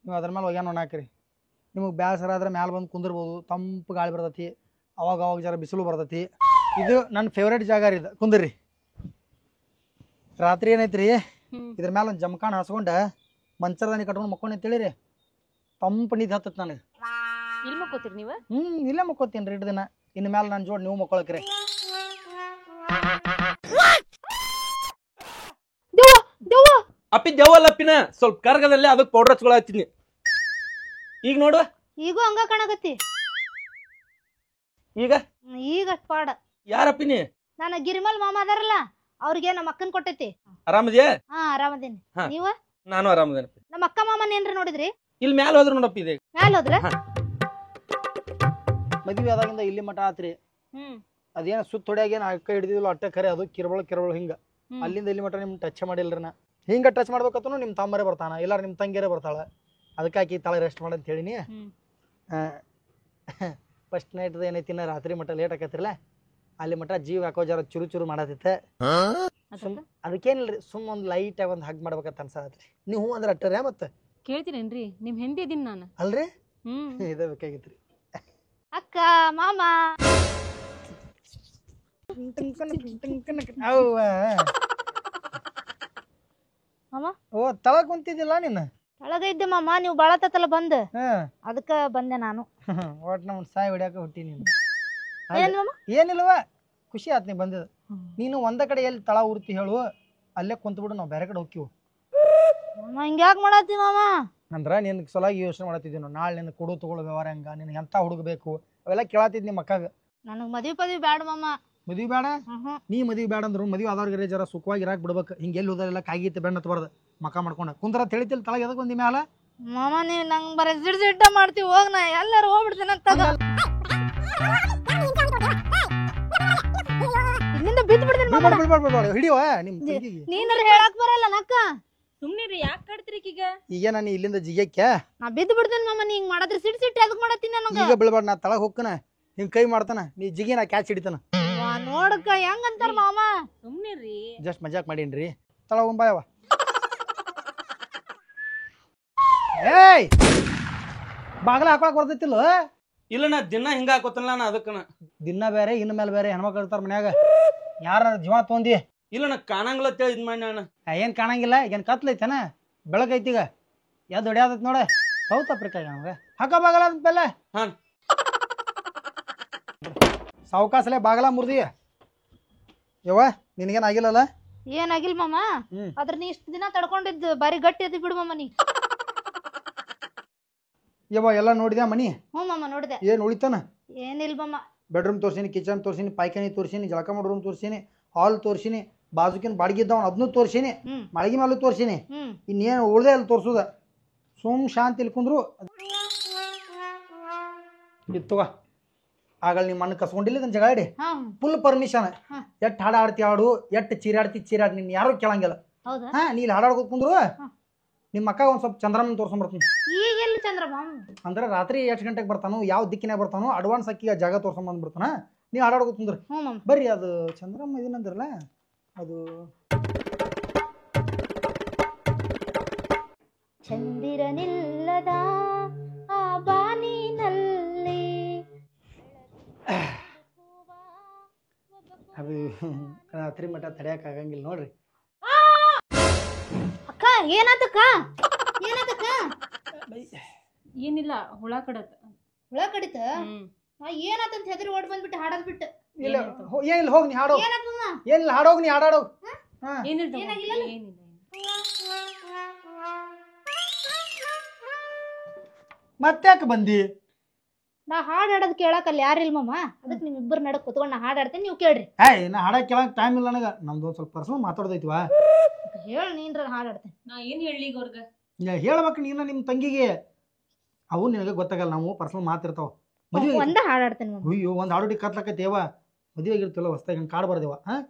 ನೀವು ಅದ್ರ ಮೇಲೆ ಒಗ್ಯಾನ ಹಾಕ್ರಿ ನಿಮಗೆ ಬೇಸರ ಆದ್ರೆ ಮ್ಯಾಲೆ ಬಂದು ಕುಂದಿರ್ಬೋದು ತಂಪು ಗಾಳಿ ಬರ್ತೈತಿ ಅವಾಗ ಅವಾಗ ಜರ ಬಿಸಿಲು ಬರ್ತೈತಿ ಇದು ನನ್ನ ಫೇವ್ರೇಟ್ ಜಾಗ ರೀ ಇದು ಕುಂದ್ರಿ ರಾತ್ರಿ ಏನೈತ್ರಿ ಇದ್ರ ಮೇಲೆ ಒಂದು ಜಮಖಾನ ಹಾಸ್ಕೊಂಡ ಮಂಚರದಾನಿ ಕಟ್ಕೊಂಡು ಮಕ್ಕೊಂಡು ಅಂತೇಳಿರಿ ತಂಪು ನಿದ್ದೆ ಹತ್ತತ್ ನನಗೆ ಇಲ್ಲಿ ಮಕ್ಕೋತೀರಿ ನೀವು ಇಲ್ಲೇ ಮಕ್ಕೋತೀನಿ ರೀ 2 ದಿನ ಇನ್ನು ಮೇಲೆ ನನ್ನ ಜೋಡಿ ನೀವು ಮಕ್ಕೊಳಕ್ರಿ ಅಪ್ಪಿ ದೇವಲ್ಲಪ್ಪಿನ ಸ್ವಲ್ಪ ಕರ್ಗದಲ್ಲಿ ಅದಕ್ಕೆ ಪೌಡರ್ ಹಚ್ಕೊಳತ್ತೀನಿ ಈಗ ನೋಡು ಈಗೂ ಹಂಗ ಕಾಣಕತ್ತಿ ಈಗ ಈಗ ಪಾಡ ಯಾರಪ್ಪಿನಿ ನಾನು ಗಿರಿಮಲ್ ಮಾಮ ಅದಾರಲ್ಲ ಅವ್ರಿಗೆ ನಮ್ಮ ಅಕ್ಕನ್ ಕೊಟ್ಟೈತಿ ಆರಾಮದ್ಯಾ ಹಾ ಆರಾಮದೇನಿ ನೀವ ನಾನು ಆರಾಮದೇನಪ್ಪಿ ನಮ್ಮ ಅಕ್ಕ ಮಾಮನ್ ಏನ್ರಿ ನೋಡಿದ್ರಿ ಇಲ್ಲಿ ಮ್ಯಾಲ ಹೋದ್ರ ನೋಡಪ್ಪ ಇದೆ ಮ್ಯಾಲ ಹೋದ್ರ ಮದ್ವೆ ಆದಾಗಿಂದ ಇಲ್ಲಿ ಮಠ ಆತ್ರಿ ಅದೇನ ಸುತ್ತ ಹೊಡ್ಯಾಗೇನು ಅಕ್ಕ ಹಿಡಿದಿಲ್ಲ ಅಟ್ಟೆ ಖರೆ ಅದು ಕಿರ್ಬಳ ಹಿಂಗ ಅಲ್ಲಿಂದ ಇಲ್ಲಿ ಮಠ ನಿಮ್ ಟಚ್ ಮಾಡಿಲ್ರಿ ನಾ ಹಿಂಗ ಟಚ್ ಮಾಡ್ಬೇಕಂತ ನಿಮ್ ತಮ್ಮರೇ ಬರ್ತಾನ ಇಲ್ಲ ನಿಮ್ ತಂಗಿಯರೇ ಬರ್ತಾಳ ಅದಕ್ಕೆ ಆಕಿ ತಾಳೆ ರೆಸ್ಟ್ ಮಾಡಂತ ಹೇಳಿನಿ ಫಸ್ಟ್ ನೈಟ್ ಏನೈತಿ ನಾ ರಾತ್ರಿ ಮಠ ಲೇಟ್ ಆಕೈತಿರಲ್ಲ ಅಲ್ಲಿ ಮಠ ಜೀವ ಯಾಕೋ ಜರ ಚುರು ಚುರು ಮಾಡತೈತೆ ಅದಕ್ಕೇನಿಲ್ರಿ ಸುಮ್ ಒಂದ್ ಲೈಟ್ ಆಗಿ ಒಂದ್ ಹಗ್ ಮಾಡ್ಬೇಕಂತ ಅನ್ಸತ್ರಿ ನೀವು ಹೂ ಅಂದ್ರೆ ಅಟ್ಟರ್ಯಾ ಮತ್ತೆ ಕೇಳ್ತೀರೇನ್ರಿ ನಿಮ್ ಹೆಂಡತಿ ಇದೀನಿ ನಾನು ಅಲ್ರಿ ಇದೇ ಬೇಕಾಗಿತ್ರಿ ಅಕ್ಕ ಮಾಮ ಓ ತಳಗ ಕುಂತಿದ್ದಿಲ್ಲ ನೀನು ಒಳಗ ಇದ್ದೆ ಮಾಮ ನೀವು ಬಾಳತಲ್ಲ ಬಂದ್ ಅದಕ್ಕ ಬಂದೆ ನಾನು ಒಟ್ ನಮ್ ಸಾಯಿ ಹೊಡ್ಯಾಕ ಹುಟ್ಟಿ ನೀನು ಏನ್ ಮಾಮ ಏನಿಲ್ವ ಖುಷಿ ಆತ್ ನೀ ಬಂದಿದ್ ನೀನು ಒಂದ ಕಡೆ ಎಲ್ಲಿ ತಳ ಉರ್ತಿ ಹೇಳು ಅಲ್ಲೇ ಕುಂತ ಬಿಡು ನಾವು ಬೇರೆ ಕಡೆ ಹೋಗ್ತೀವಿ ಹಿಂಗ್ಯಾಕ್ ಮಾಡತ್ತಿ ಮಾಮ ಅಂದ್ರ ನಿನ್ ಸಲುವಾಗಿ ಯೋಚನೆ ಮಾಡತ್ತಿದ್ವಿ ನಾವು ನಾಳೆ ನಿನ್ನ ಕೊಡು ತಗೊಳ್ಳೋ ವ್ಯವಹಾರ ಹೆಂಗ ನಿನ್ ಎಂತ ಹುಡುಗ ಬೇಕು ಅವೆಲ್ಲ ಕೇಳತ್ತಿದ್ ನಿಮ್ಮ ಅಕ್ಕಾಗ ನನಗ್ ಮದ್ವಿ ಪದ್ವಿ ಬ್ಯಾಡ ಮಾಮ ಮದ್ವಿ ಬೇಡ ನೀ ಮದ್ವಿ ಬೇಡ ಅಂದ್ರು ಮದ್ವಿ ಆದವ್ರಿಗೆ ಜರ ಸುಖವಾಗಿ ಇರಾಕ್ ಬಿಡ್ಬೇಕು ಹಿಂಗೆ ಎಲ್ಲಿ ಹೋದಲ್ಲ ಕಾಗಿತ್ತು ಬೆಣ್ಣ ಹತ್ಬಾರ್ದು ಮಕ ಮಾಡ್ಕೊಂಡ ಕುಂದ್ರ ತಿಳಿತಿಲ್ ತಳಗ ಎದಕ್ ಬಂದಿ ಮ್ಯಾಲ ಮಾಮ ನೀವ್ ನಂಗ್ ಬರೀ ಸಿಡ್ಸಿಡ್ಡ ಮಾಡ್ತೀವಿ ಹೋಗ್ ನಾ ಎಲ್ಲಾರು ಹೋಗ್ಬಿಡ್ತೇನೆ ತಗ ಇಲ್ಲಿಂದ ಬಿದ್ದು ಬಿಡ್ತೇನೆ ಮಾಮ ಹಿಡಿಯುವ ನಿಮ್ ತಂಗಿಗೆ ನೀನಾರ ಹೇಳಕ್ ಬರಲ್ಲ ನಕ್ಕ ಸುಮ್ನಿರಿ ಯಾಕೆ ಕಾಡ್ತೀರಿ ಈಗ ಈಗ ನಾನು ಇಲ್ಲಿಂದ ಜಿಗಕ್ಕೆ ನಾ ಬಿದ್ದು ಬಿಡ್ತೇನೆ ಮಾಮ ನೀ ಹಿಂಗ್ ಮಾಡದ್ರೆ ಸಿಡ್ಸಿಟ್ಟು ಅದಕ್ ಮಾಡತ್ತೀನಿ ನನಗ ಈಗ ಬೀಳ್ಬಾರ್ದು ನಾ ತಳಗ್ ಹೋಗ್ಕನ ಹಿಂಗ್ ಕೈ ಮಾಡ್ತಾನ ನೀ ಜಿಗಿ ನಾ ಕ್ಯಾಚ್ ಹಿಡಿತಾನ ನೋಡಕ್ಕ ಹೆಂಗಂತಾರ ಮಾಮ ಸುಮ್ನಿರಿ ಜಸ್ಟ್ ಮಜಾಕ್ ಮಾಡೀನ್ರಿ ತಳ ಬಾಯವ ಏಯ್ ಬಾಗಲ ಹಾಕೊಳಕ್ ಬರ್ತೈತಿಲ್ಲ ಇಲ್ಲ ನಾ ದಿನ ಹಿಂಗ ಹಾಕೋತನಲ್ಲ ನಾ ಅದಕ್ಕನ ದಿನ ಬೇರೆ ಇನ್ನ ಮೇಲೆ ಬೇರೆ ಹೆಣ್ಮಕ್ಳು ಇರ್ತಾರ ಮನ್ಯಾಗ ಯಾರ ಜೀವ ತೊಂದಿ ಇಲ್ಲ ನಾ ಕಾಣಂಗಿಲ್ಲ ಅಂತೇಳಿ ಇದ್ ಮಾಡಿ ನಾನು ಏನ್ ಕಾಣಂಗಿಲ್ಲ ಏನ್ ಕತ್ಲೈತೇನ ಬೆಳಕೈತಿಗ ಯಾವ್ದು ಹೊಡ್ಯಾದತ್ ನೋಡ ಸೌತ್ ಆಫ್ರಿಕಾ ನಮ್ಗೆ ಹಾಕ ಬಾಗಲ ಬೆಲ್ಲ ಹಾ ಸಾವಕಾಸಲೆ ಬಾಗಲ ಮುರ್ದಿ ಯವ್ವ ನಿನಗೇನ್ ಆಗಿಲ್ಲಲ್ಲ ಏನಾಗಿಲ್ ಮಾಮ ಅದ್ರ ನೀ ಇಷ್ಟ ದಿನ ತಡ್ಕೊಂಡಿದ್ದು ಬಾರಿ ಗಟ್ಟಿ ಅದಿ ಬಿಡು ಮಾಮ ನೀ ಯವ್ವ ಎಲ್ಲ ನೋಡಿದ್ಯಾ ಮನಿ ಹ್ಞೂ ಮಾಮ ನೋಡಿದೆ ಏನ್ ಉಳಿತಾನ ಏನಿಲ್ ಮಾಮ ಬೆಡ್ರೂಮ್ ತೋರ್ಸಿನಿ ಕಿಚನ್ ತೋರ್ಸಿನಿ ಪಾಯ್ಖಾನಿ ತೋರ್ಸಿನಿ ಜಳಕ ಮಾಡೋ ರೂಮ್ ತೋರ್ಸಿನಿ ಹಾಲ್ ತೋರ್ಸಿನಿ ಬಾಜುಕಿನ ಬಾಡಿಗೆ ಇದ್ದವನ್ ಅದನ್ನು ತೋರ್ಸಿನಿ ಮಳಗಿ ಮೇಲೂ ತೋರ್ಸಿನಿ ಇನ್ನೇನು ಉಳ್ದೆ ಅಲ್ಲಿ ತೋರ್ಸುದ ಸುಮ್ ಶಾಂತಿ ಇಲ್ಕುಂದ್ರು ಇತ್ತುವ ಆಗಳ ನಿಮ್ಮ ಮಣ್ಣು ಕಸ್ಕೊಂಡಿಲ್ಲ ಇದನ್ನ ಜಗಾಡಿ ಫುಲ್ ಪರ್ಮಿಷನ್ ಎಟ್ ಹಾಡ ಆಡ್ತಿ ಆಡು ಎಟ್ ಚೀರಾಡ್ತಿ ಚೀರಾಡ್ ನಿನ್ ಯಾರು ಕೇಳಂಗಿಲ್ಲ ಹಾ ನೀ ಇಲ್ಲಿ ಹಾಡಾಡ್ಕೋತ ಕುಂದ್ರು ನಿಮ್ಮ ಅಕ್ಕ ಒಂದ್ ಸ್ವಲ್ಪ ಚಂದ್ರಮ್ಮನ ತೋರ್ಸ್ಕೊಂಡ್ಬರ್ತೀನಿ ಈಗೆಲ್ಲ ಚಂದ್ರಮ್ಮ ಅಂದ್ರೆ ರಾತ್ರಿ ಎಷ್ಟು ಗಂಟೆಗೆ ಬರ್ತಾನೋ ಯಾವ ದಿಕ್ಕಿನಾಗ ಬರ್ತಾನೋ ಅಡ್ವಾನ್ಸ್ ಅಕ್ಕಿ ಆ ಜಾಗ ತೋರ್ಸ್ಕೊಂಡ್ಬಂದ್ಬಿಡ್ತಾನ ನೀವು ಹಾಡಾಡ್ಕೋತ ಕುಂದ್ರಿ ಬರ್ರಿ ಅದು ಚಂದ್ರಮ್ಮ ಇದನ್ನಂದ್ರಲ್ಲ ಅದು ಚಂದಿರನಿಲ್ಲದ ಆ ಬಾನಿನಲ್ಲಿ ಅದು ರಾತ್ರಿ ಮಠ ತಡೆಯಕ್ ಆಗಂಗಿಲ್ಲ ನೋಡ್ರಿ ಅಕ್ಕ ಏನಾತಕ್ಕ ಏನಾತಕ್ಕ ಏನಿಲ್ಲ ಹುಳ ಕಡತ್ ಹುಳ ಕಡಿತ ಏನಾತಂತ ಹೆದರಿ ಓಡ್ ಬಂದ್ಬಿಟ್ಟು ಹಾಡದ್ ಬಿಟ್ಟು ಇಲ್ಲ ಏನಿಲ್ಲ ಹೋಗ್ ನೀ ಹಾಡೋ ಏನಿಲ್ಲ ಹಾಡೋಗ್ ನೀ ಹಾಡಾಡೋ ಏನಿಲ್ಲ ಮತ್ತ್ಯಾಕೆ ಬಂದಿ ನಾ ಹಾಡ್ ಹಾಡೋದ್ ಕೇಳಕ್ ಅಲ್ಲಿ ಯಾರಿಲ್ಲ ಮಾಮ ಅದಕ್ಕೆ ನಿಮ್ ಇಬ್ಬರು ನಡಕ್ ಕುತ್ಕೊಂಡ್ ನಾ ಹಾಡಾಡ್ತೇನೆ ನೀವು ಕೇಳ್ರಿ ನಾ ಹಾಡಕ್ ಕೇಳಕ್ ಟೈಮ್ ಇಲ್ಲ ನನಗ ನಮ್ದು ಒಂದ್ ಸ್ವಲ್ಪ ಪರ್ಸನಲ್ ಮಾತಾಡ್ದೈತಿವಾ ಹೇಳ ನೀನ್ರ ಹಾಡಾಡ್ತೇನೆ ನಾ ಏನ್ ಹೇಳಿ ಈಗ ಅವ್ರಗ ಹೇಳ್ಬೇಕು ನೀನ ನಿಮ್ ತಂಗಿಗೆ ಅವು ನಿನಗೆ ಗೊತ್ತಾಗಲ್ಲ ನಾವು ಪರ್ಸನಲ್ ಮಾತಿರ್ತಾವ ಮದ್ವೆ ಒಂದ ಹಾಡಾಡ್ತೇನೆ ಮಾಮ ಅಯ್ಯೋ ಒಂದ್ ಹಾಡೋಡಿ ಕತ್ಲಕತ್ತೇವ ಮದ್ವೆ ಆಗಿರ್ತಿಲ್ಲ ಹೊಸ್ತಾಗಿ ಕಾಡ್ ಬರ್ದೇವ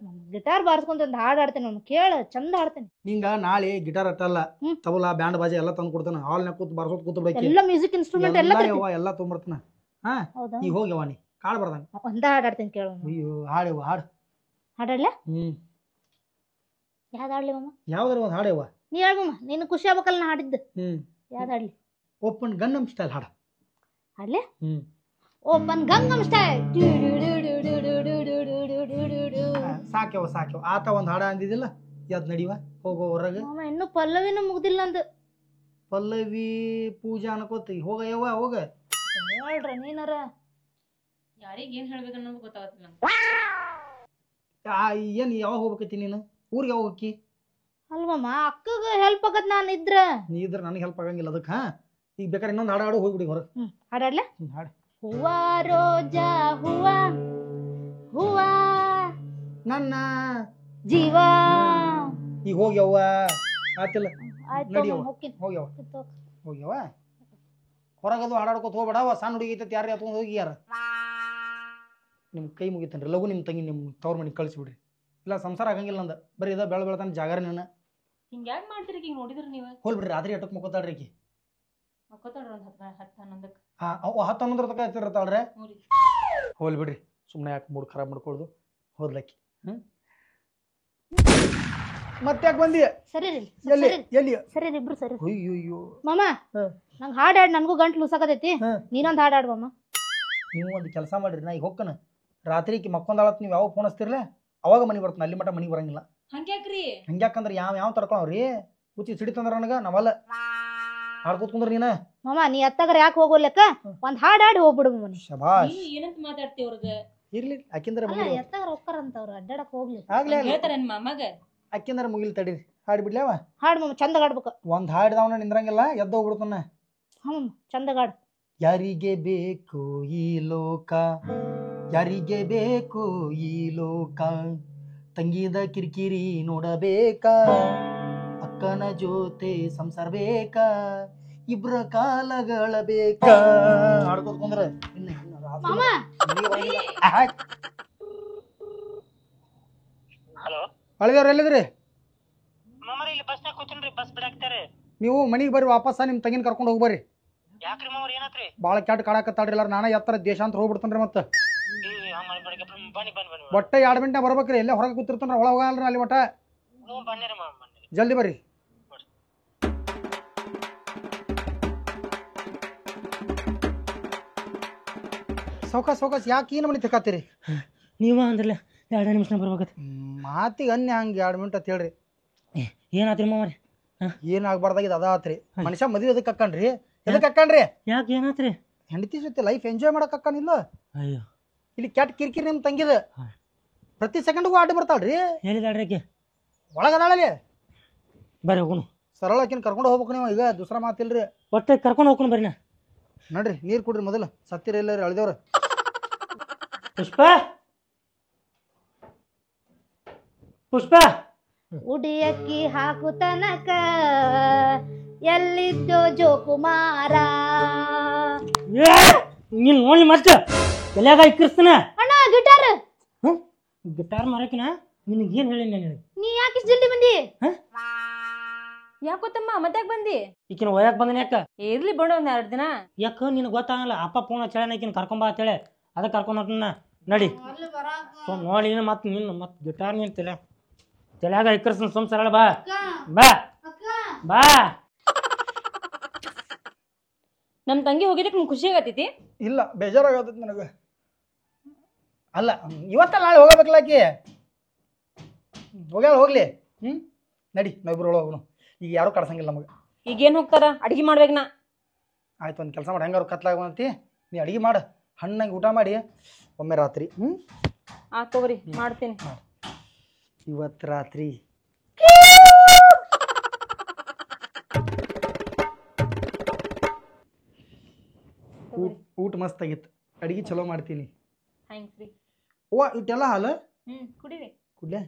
ಗಿಟಾರ್ ಬಾರ್ಸ್ಕೊಂತ ಒಂದ್ ಹಾಡಾಡ್ತೇನೆ ಮಾಮ ಕೇಳ ಚಂದ ಹಾಡ್ತೇನೆ ನಿಂಗ ನಾಳೆ ಗಿಟಾರ್ ಅಟ್ಟಲ್ಲ ತಬಲಾ ಬ್ಯಾಂಡ್ ಬಾಜೆ ಎಲ್ಲ ತಂದು ಕೊಡ್ತಾನ ಹಾಲ್ನ ಕೂತ್ ಬಾರ್ಸೋದ್ ಕೂತ್ ಬಿಡಕ್ಕೆ ಎಲ್ಲ ಮ್ಯೂಸಿಕ್ ಇನ್ಸ್ಟ್ರೂಮೆಂಟ್ ಎಲ್ಲ ಎಲ್ಲ ತೊಗೊಂಬರ್ತಾನ ಹಾ ಈಗ ಹೋಗ್ಯವ ನೀ ಕಾಡ್ ಬರ್ದಂಗ ಒಂದ ಹಾಡಾಡ್ತೇನೆ ಕೇಳ ಅಯ್ಯೋ ಹಾಡೇವ ಹಾಡು ಹಾಡಾಡ್ಲ ಯಾವ್ದು ಹಾಡ್ಲಿ ಮಾಮ ಯಾವ್ದಾರ ಒಂದ್ ಹಾಡೇವ ನೀ ಹೇಳ್ ಮಾಮ ನೀನು ಖುಷಿ ಆಗ್ಬೇಕಲ್ಲ ನಾ ಹಾಡಿದ್ದು ಯಾವ್ದು ಹಾಡ್ಲಿ ಓಪನ್ ಗನ್ನಮ್ ಸ್ಟೈಲ್ ಹಾಡ ಹಾಡ್ಲಿ ಓಪನ್ ಗಂಗಮ್ ಸ್ಟೈಲ್ ಸಾಕ್ಯವ ಸಾಕ್ಯವ ಆತ ಒಂದ್ ಹಾಡ ಅಂದಿದಿಲ್ಲ ಯಾವ್ದು ನಡಿವ ಹೋಗೋ ಹೊರಗೆ ಮಾಮ ಇನ್ನು ಪಲ್ಲವಿನೂ ಮುಗ್ದಿಲ್ಲ ಅಂದು ಪಲ್ಲವಿ ಪೂಜಾ ಅನ್ಕೋತಿ ಹೋಗ ಯವ್ವ ಹೋಗ ಹೇಳ್ರ ನೀನಾರ ಯಾರಿಗ ಏನ್ ಹೇಳ್ಬೇಕನ್ನೋದು ಗೊತ್ತಾಗತ್ತಿಲ್ಲ ಏನ್ ಯಾವಾಗ ಹೋಗ್ಬೇಕೈತಿ ನೀನು ಊರಿಗೆ ಯಾವಾಗ ಹೋಗಿ ಅಲ್ವಮ್ಮ ಅಕ್ಕಗ ಹೆಲ್ಪ್ ಆಗತ್ ನಾನು ಇದ್ರ ನೀ ಇದ್ರ ನನಗೆ ಹೆಲ್ಪ್ ಆಗಂಗಿಲ್ಲ ಅದಕ್ಕೆ ಈಗ ಬೇಕಾದ್ರೆ ಇನ್ನೊಂದು ಹಾಡು ಹಾಡು ಹೋಗ್ಬಿಡಿ ಹೊರ ಹಾಡಾಡ್ಲ ಹಾಡು ಹೂವ ರೋಜಾ ಹೂವ ಹೂವ ನನ್ನ ಜೀವ ಈಗ ಹೋಗ್ಯವ್ವ ಆತಿಲ್ಲ ಆಯ್ತು ನಡಿಯವ್ವ ಹೋಗ್ತೀನಿ ಹೋಗ್ಯವ ಹೋಗ್ಯವ ಹೊರಗದು ಹಾಡಾಡ್ಕೊತ ಹೋಗ್ಬೇಡವ ಸಣ್ಣ ಹುಡುಗಿ ಐತೈತಿ ಯಾರು ಎತ್ಕೊಂಡು ಹೋಗಿ ಯಾರ ನಿಮ್ ಕೈ ಮುಗಿತನ್ರಿ ಲಘು ನಿಮ್ ತಂಗಿ ನಿಮ್ ತವ್ರ ಮನೆಗೆ ಕಳಿಸ್ಬಿಡ್ರಿ ಇಲ್ಲ ಸಂಸಾರ ಆಗಂಗಿಲ್ಲ ಅಂದ ಬರೀ ಇದ ಬೆಳ ಬೆಳತಾನ ಜಾಗರ ನನ್ನ ಹಿಂಗ್ಯಾಕ್ ಮಾಡ್ತೀರಿ ಈಗ ನೋಡಿದ್ರ ನೀವ ಹೋಲ್ಬಿಡ್ರಿ ರಾತ್ರಿ ಎಟ್ಟಕ್ ಮುಕ್ಕೋತಾಳ್ರಿ ಆಕಿ ಮಕ್ಕೋತಾಳ್ರಿ ಒಂದ್ 10-11 10-11 ತನಕ ಎತ್ತಿರ್ತಾಳ್ರೆ ಹೋಲ್ಬಿಡ್ರಿ ಸುಮ್ಮನೆ ಯಾಕೆ ಮೂಡ್ ಖರಾಬ್ ಮಾಡ್ಕೊಳ್ದು ಹೋದ್ಲಕ್ಕಿ ಮತ್ತೆ ಯಾಕೆ ಬಂದಿ ಸರಿ ಎಲ್ಲಿ ಎಲ್ಲಿ ಸರಿ ಇಬ್ರು ಸರಿ ಅಯ್ಯೋ ಮಾಮ ನಂಗೆ ಹಾಡಾಡ್ ನನಗೂ ಗಂಟ್ಲು ಉಸಾಕತೈತಿ ನೀನೊಂದು ಹಾಡಾಡ್ ಮಾಮ ನೀವು ಒಂದು ಕೆಲಸ ಮಾಡ್ರಿ ನಾ ಈಗ ಹೋಗ್ಕನ ರಾತ್ರಿ ಮಕ್ಕೊಂದಾಳತ್ ನೀವು ಯಾವಾಗ ಫೋನ್ ಹಚ್ತಿರ್ಲೆ ಅವಾಗ ಮನೆಗೆ ಬರ್ತಾನೆ ಅಲ್ಲಿ ಮಟ್ಟ ಮನೆಗೆ ಬರಂಗಿಲ್ಲ ಹಂಗ್ಯಾಕ್ರಿ ಹಂಗ್ಯಾಕಂದ್ರೆ ಯಾವ ತಡ್ಕೊಳವ್ರಿ ಹುಚ್ಚಿ ಸಿಡಿತಂದ್ರ ನನಗ ನಾವಲ್ಲ ಹಾಡ್ಕೋತ್ ಕುಂದ್ರ ನೀನ ಮಾಮ ನೀ ಅತ್ತಾಗರ ಯಾಕೆ ಹೋಗೋಲ್ಲಕ್ಕ ಒಂದ್ ಹಾಡಾಡಿ ಹೋಗ್ಬಿಡು ಮಾಮ ಶಬಾಷ್ ಏನಂತ ಮಾತಾಡ್ತಿ ಅವ್ರಗ ಇರ್ಲಿ ಅಕ್ಕಿಂದ್ರ ಎತ್ತಾಗರ ಹೋಗ್ತಾರಂತ ಅವ್ರು ಅಡ್ಡಾಡಕ್ ಹೋಗ್ಲಿ ಆಗ್ಲಿ ಹೇಳ್ತಾರ ನನ್ ಮಾಮಗ ಅಕ್ಕಿಂದ್ರ ಮುಗಿಲ್ ತಡೀರಿ ಹಾಡಿ ಬಿಡ್ಲೇವ ಹಾಡ್ ಮಾಮ ಚಂದ ಹಾಡ್ಬೇಕು ಒಂದ್ ಹಾಡಿದವನ ನಿಂದ್ರಂಗಿಲ್ಲ ಎದ್ದು ಹೋಗ್ಬಿಡ್ತಾನ ಹ್ಮ್ ಚಂದ ಹಾಡು ಯಾರಿಗೆ ಬೇಕು ಈ ಲೋಕ ಯಾರಿಗೆ ಬೇಕು ಈ ಲೋಕ ತಂಗಿದ ಕಿರಿಕಿರಿ ನೋಡಬೇಕಾ ಅಕ್ಕನ ಜೊತೆ ಸಂಸಾರ ಬೇಕಾ ಇಬ್ರ ಕಾಲಗಳ ಬೇಕ ಆಡ್ಕೋತ ಕುಂದ್ರ ಮಾಮ ಹಲೋ ಹಳದೇವ್ರ ಎಲ್ಲಿದ್ರಿ ಮಾಮರಿ ಇಲ್ಲಿ ಬಸ್ನಾಗ ಕೂತೀನ್ರಿ ಬಸ್ ಬಿಡಾಕ್ತಾರೆ ನೀವು ಮನಿಗೆ ಬರ್ರಿ ವಾಪಸ್ ನಿಮ್ ತಂಗಿನ ಕರ್ಕೊಂಡು ಹೋಗಿ ಬರ್ರಿ ಯಾಕ್ರಿ ಮಾಮರಿ ಏನಾತ್ರಿ ಬಾಳ ಕೆಟ್ಟ ಕಾಡಕತ್ತಾಳ್ರಿ ಎಲ್ಲಾರ ನಾನ ಎತ್ತರ ದೇಶಾಂತರ ಹೋಗ್ಬಿಡ್ತೇನ್ರಿ ಮತ್ತ ಬನ್ನಿ ಬನ್ನಿ ಬನ್ನಿ ಒಟ್ಟ 2 ಗಂಟೆ ಬರ್ಬೇಕ್ರಿ ಎಲ್ಲೇ ಹೊರಗೆ ಕೂತಿರ್ತಾನ ಒಳಗೆ ಹೋಗಲ್ರಿ ಅಲ್ಲಿ ಒಟ್ಟ ಬನ್ನಿರಿ ಮಾಮ ಬನ್ನಿರಿ ಜಲ್ದಿ ಬರ್ರಿ ಸೌಕಾಸ್ ಯಾಕೆ ಈ ನಮನಿ ತಿಕ್ಕಾತೀರಿ ನೀವ ಅಂದ್ರಲ್ಲ 2 ನಿಮಿಷ ಬರ್ಬೇಕತ್ ಮಾತಿಗೆ ಅನ್ಯ ಹಂಗೆ 2 ಮಿನಿಟ್ ಅಂತ ಹೇಳ್ರಿ ಏನಾತ್ರಿ ಮಾಮರಿ ಏನಾಗ್ಬಾರ್ದಾಗಿದ್ದು ಅದ ಆತ್ರಿ ಮನುಷ್ಯ ಮದುವೆ ಎದಕ್ಕೆ ಅಕ್ಕಣ್ರಿ ಎದಕ್ಕೆ ಅಕ್ಕಣ್ರಿ ಯಾಕೆ ಏನಾತ್ರಿ ಹೆಂಡತಿ ಜೊತೆ ಲೈಫ್ ಎಂಜಾಯ್ ಮಾಡಕ್ ಅಕ್ಕನಿಲ್ಲ ಅಯ್ಯೋ ಇಲ್ಲಿ ಕೆಟ್ಟ ಕಿರಿಕಿರಿ ನಿಮ್ ತಂಗಿದ ಪ್ರತಿ ಸೆಕೆಂಡ್ಗೂ ಆಟ ಬರ್ತಾಳ್ರಿ ಹೇಳಿದಾಳ್ರಿ ಆಕೆ ಒಳಗದಾಳಲ್ಲಿ ಬರ್ರಿ ಹೋಗುನು ಸರಳ ಆಕಿನ ಕರ್ಕೊಂಡು ಹೋಗ್ಬೇಕು ನೀವು ಈಗ ದೂಸರ ಮಾತಿಲ್ರಿ ಒಟ್ಟೆ ಕರ್ಕೊಂಡು ಹೋಗ್ಕೊಂಡು ಬರ್ರಿ ನಾ ನೋಡ್ರಿ ನೀರ್ ಕುಡ್ರಿ ಮೊದಲು ಸತ್ತಿರ ಇಲ್ಲ ಅಳ್ದೇವ್ರ ಪುಷ್ಪ ಪುಷ್ಪ ಉಡಿಯಕ್ಕಿ ಹಾಕು ತನಕ ಎಲ್ಲಿದ್ದೋ ಜೋಕುಮಾರ ನೀನ್ ನೋಡಿ ಮತ್ತೆ ತಲೆಯಾಗ ಇಕ್ಕಿರ್ತಾನ ಅಣ್ಣ ಗಿಟಾರ್ ಗಿಟಾರ್ ಮಾರಕಿನ ನಿನಗೆ ಏನ್ ಹೇಳಿ ನಾನು ನೀ ಯಾಕೆ ಇಷ್ಟ್ ಜಲ್ದಿ ಬಂದಿ ಯಾಕೋತಮ್ಮ ಮತ್ತೆ ಬಂದಿ ಈಕಿನ ಒಯ್ಯಾಕ ಬಂದನ ಯಾಕ ಇರ್ಲಿ ಬಿಡು ಒಂದ್ 2 ದಿನ ಯಾಕ ನಿನಗೆ ಗೊತ್ತಾಗಲ್ಲ ಅಪ್ಪ ಫೋನ್ ಹಚ್ಚಳ ಈಕಿನ ಕರ್ಕೊಂಬ ಅಂತೇಳಿ ಅದಕ್ಕೆ ಕರ್ಕೊಂಡು ಹೊಟ್ಟನ ನಡಿ ನೋಡಿ ಮತ್ತೆ ನಿನ್ನ ಮತ್ತೆ ಗಿಟಾರ್ ನೀನ್ ತಲೆಯಾಗ ಇಕ್ಕರ್ಸನ್ ಸುಮ್ ಸರಳ ಬಾ ಬಾ ಬಾ ನಮ್ ತಂಗಿ ಹೋಗಿದ್ದಕ್ಕೆ ನಿಮ್ಗೆ ಖುಷಿ ಆಗತೈತಿ ಇಲ್ಲ ಬೇಜಾರಾಗತೈತಿ ನನಗೆ ಅಲ್ಲ ಇವತ್ತ ನಾಳೆ ಹೋಗಬೇಕಲ್ಲಾಕಿ ಹೋಗ್ಯಾಳ ಹೋಗ್ಲಿ ನಡಿ ನಾವಿಬ್ರು ಒಳಗೆ ಹೋಗೋಣ ಈಗ ಯಾರು ಕಳ್ಸಂಗಿಲ್ಲ ನಮಗೆ ಈಗೇನ್ ಹೋಗ್ತಾರ ಅಡ್ಗಿ ಮಾಡ್ಬೇಕ ನಾ ಆಯ್ತು ಒಂದು ಕೆಲಸ ಮಾಡಿ ಹೆಂಗಾರು ಕತ್ಲಾಗಂತಿ ನೀ ಅಡಿಗೆ ಮಾಡು ಹಣ್ಣಂಗೆ ಊಟ ಮಾಡಿ ಒಮ್ಮೆ ರಾತ್ರಿ ಆ ತಗೋರಿ ಮಾಡ್ತೀನಿ ಇವತ್ತು ರಾತ್ರಿ ಊಟ ಮಸ್ತ್ ಆಗಿತ್ತು ಅಡಿಗೆ ಚಲೋ ಮಾಡ್ತೀನಿ ಥ್ಯಾಂಕ್ಸ್ ರೀ ಓ ಇಟ್ಟೆಲ್ಲ ಹಾಲು ಕುಡಿರಿ ಕುಡ್ಲೆ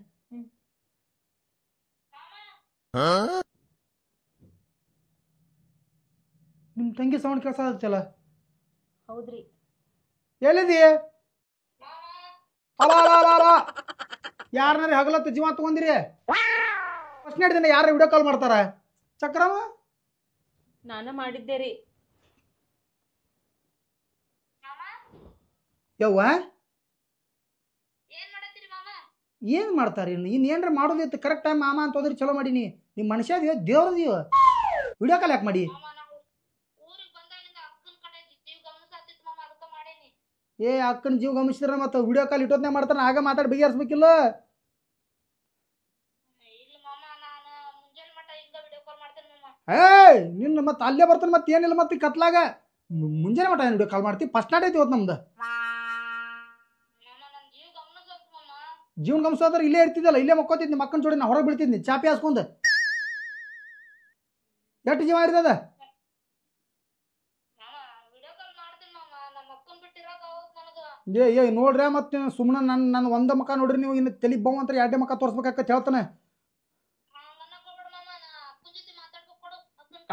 ನಿಮ್ಮ ತಂಗಿ ಸೌಂಡ್ ಕೆಲಸ ಆಗುತ್ತಲ್ಲ ಹೌದ್ರಿ ಎಲ್ಲಿದಿ ಯಾರನ್ನಾರ ಹಗಲತ್ತು ಜೀವ ತಗೊಂಡಿರಿ ಫಸ್ಟ್ ದಿನ ಯಾರು ವಿಡಿಯೋ ಕಾಲ್ ಮಾಡ್ತಾರ ಚಕ್ರವ ನಾನ ಮಾಡಿದ್ದೆ ರೀ ಯವ್ವ ಏನ್ ಮಾಡ್ತಾರ ಇನ್ನೇನ್ರ ಮಾಡೋದಿತ್ತು ಕರೆಕ್ಟ್ ಟೈಮ್ ಮಾಮ ಅಂತ ಹೋದ್ರಿ ಚಲೋ ಮಾಡೀನಿ ನಿಮ್ಮ ಮನುಷ್ಯ ಇದೀವ ದೇವ್ರದೀವ ವಿಡಿಯೋ ಕಾಲ್ ಯಾಕೆ ಮಾಡಿ ಏ ಅಕ್ಕನ ಜೀವ ಗಮನಿಸಿದ್ರ ಮತ್ತೆ ವಿಡಿಯೋ ಕಾಲ್ ಇಟ್ಟೋದ್ನೇ ಮಾಡ್ತಾರ ಆಗ ಮಾತಾಡಿ ಬಗೆಹರಿಸ್ಬೇಕಿಲ್ಲ ಏಯ್ ನಿನ್ನ ಮತ್ತೆ ಅಲ್ಲೇ ಬರ್ತಾನೆ ಮತ್ತೆ ಏನಿಲ್ಲ ಮತ್ತೆ ಕತ್ಲಾಗ ಮುಂಜಾನೆ ಮಟ ವಿಡಿಯೋ ಕಾಲ್ ಮಾಡ್ತೀವಿ ಫಸ್ಟ್ ನಾಟ್ ಐತಿ ಇವತ್ತು ನಮ್ದು ಜೀವನ ಗಮನಿಸೋದ್ರ ಇಲ್ಲೇ ಇರ್ತಿದ್ದಲ್ಲ ಇಲ್ಲೇ ಮಕ್ಕೋತಿದ್ನಿ ಮಕ್ಕನ ಜೋಡಿ ನಾ ಹೊರಗೆ ಬೀಳ್ತಿದ್ನಿ ಚಾಪಿ ಹಾಸ್ಕೊಂಡ್ ಎಷ್ಟು ಜೀವ ಇರ್ತದ ಏ ನೋಡ್ರಿ ಮತ್ತೆ ಸುಮ್ಮನೆ ನನ್ನ ಒಂದ ಮಕ್ಕ ನೋಡ್ರಿ ನೀವು ಇನ್ನು ತಲೆ ಬೌ ಅಂತ 2 ಮಕ್ಕ ತೋರಿಸ್ಬೇಕಾಗತ್ತೆ ಹೇಳ್ತಾನೆ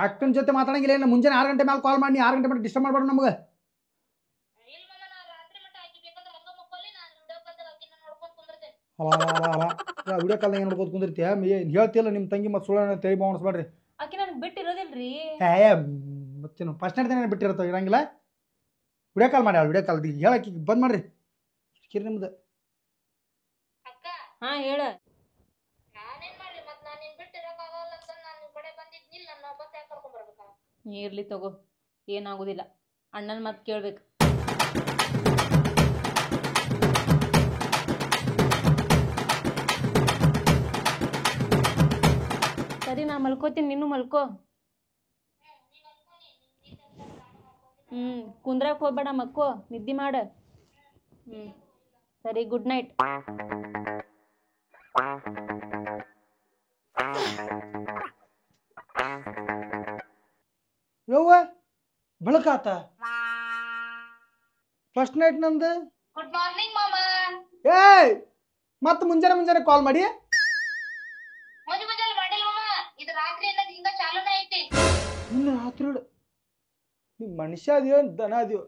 ಅಕ್ಕನ ಜೊತೆ ಮಾತಾಡಂಗಿಲ್ಲ ಏನು ಮುಂಜಾನೆ 6 ಗಂಟೆ ಮೇಲೆ ಕಾಲ್ ಮಾಡಿ 6 ಗಂಟೆ ಮೇಲೆ ಡಿಸ್ಟರ್ಬ್ ಮಾಡ್ಬೇಡ ನಮಗೆ ವಿಡಿಯೋ ಕಾಲ್ ಏನು ನೋಡ್ಕೋತ ಕುಂದಿರ್ತೀಯ ಹೇಳ್ತಿಲ್ಲ ನಿಮ್ಮ ತಂಗಿ ಮತ್ತೆ ಸುಳ್ಳ ತಲೆ ಬಾವಣಿಸ್ಬೇಡ್ರಿ ಆಕೆ ನನಗೆ ಬಿಟ್ಟಿರೋದಿಲ್ರಿ ಮತ್ತೇನು ಫಸ್ಟ್ ದಿನ ಬಿಟ್ಟಿರ್ತಾವ ಇರಂಗಿಲ್ಲ ವಿಡಿಯೋ ಕಾಲ್ ಮಾಡಿ ವಿಡಿಯೋ ಕಾಲ್ ಹೇಳಕ್ಕೆ ಬಂದ್ ಮಾಡ್ರಿ ಕಿರಿ ನಿಮ್ದು ಹಾ ಹೇಳ ಇರ್ಲಿ ತಗೋ ಏನಾಗುದಿಲ್ಲ ಅಣ್ಣನ ಮಾತು ಕೇಳ್ಬೇಕು ಸರಿ ನಾ ಮಲ್ಕೋತೀನಿ ನೀನು ಮಲ್ಕೋ ಕುಂದ್ರಕ್ ಹೋಗ್ಬೇಡ ಮಕ್ಕೋ ನಿದ್ದೆ ಮಾಡ ಸರಿ ಗುಡ್ ನೈಟ್ ಯವ್ವ ಬೆಳಕಾತ ಫಸ್ಟ್ ನೈಟ್ ನಂದು ಗುಡ್ ಮಾರ್ನಿಂಗ್ ಮಾಮಾ ಏಯ್ ಮತ್ತೆ ಮುಂಜಾನೆ ಕಾಲ್ ಮಾಡಿ ಮುಂಜಾನೆ ಮಾಡಿಲ್ಲ ಮಾಮಾ ಇದು ರಾತ್ರಿ ಅನ್ನೋದು ಹಿಂಗ ಚಾಲೂನೇ ಐತಿ ಇನ್ನು ರಾತ್ರಿ ನೀವ್ ಮನುಷ್ಯ ಅದಿಯೋ ದನ ಅದಿಯೋ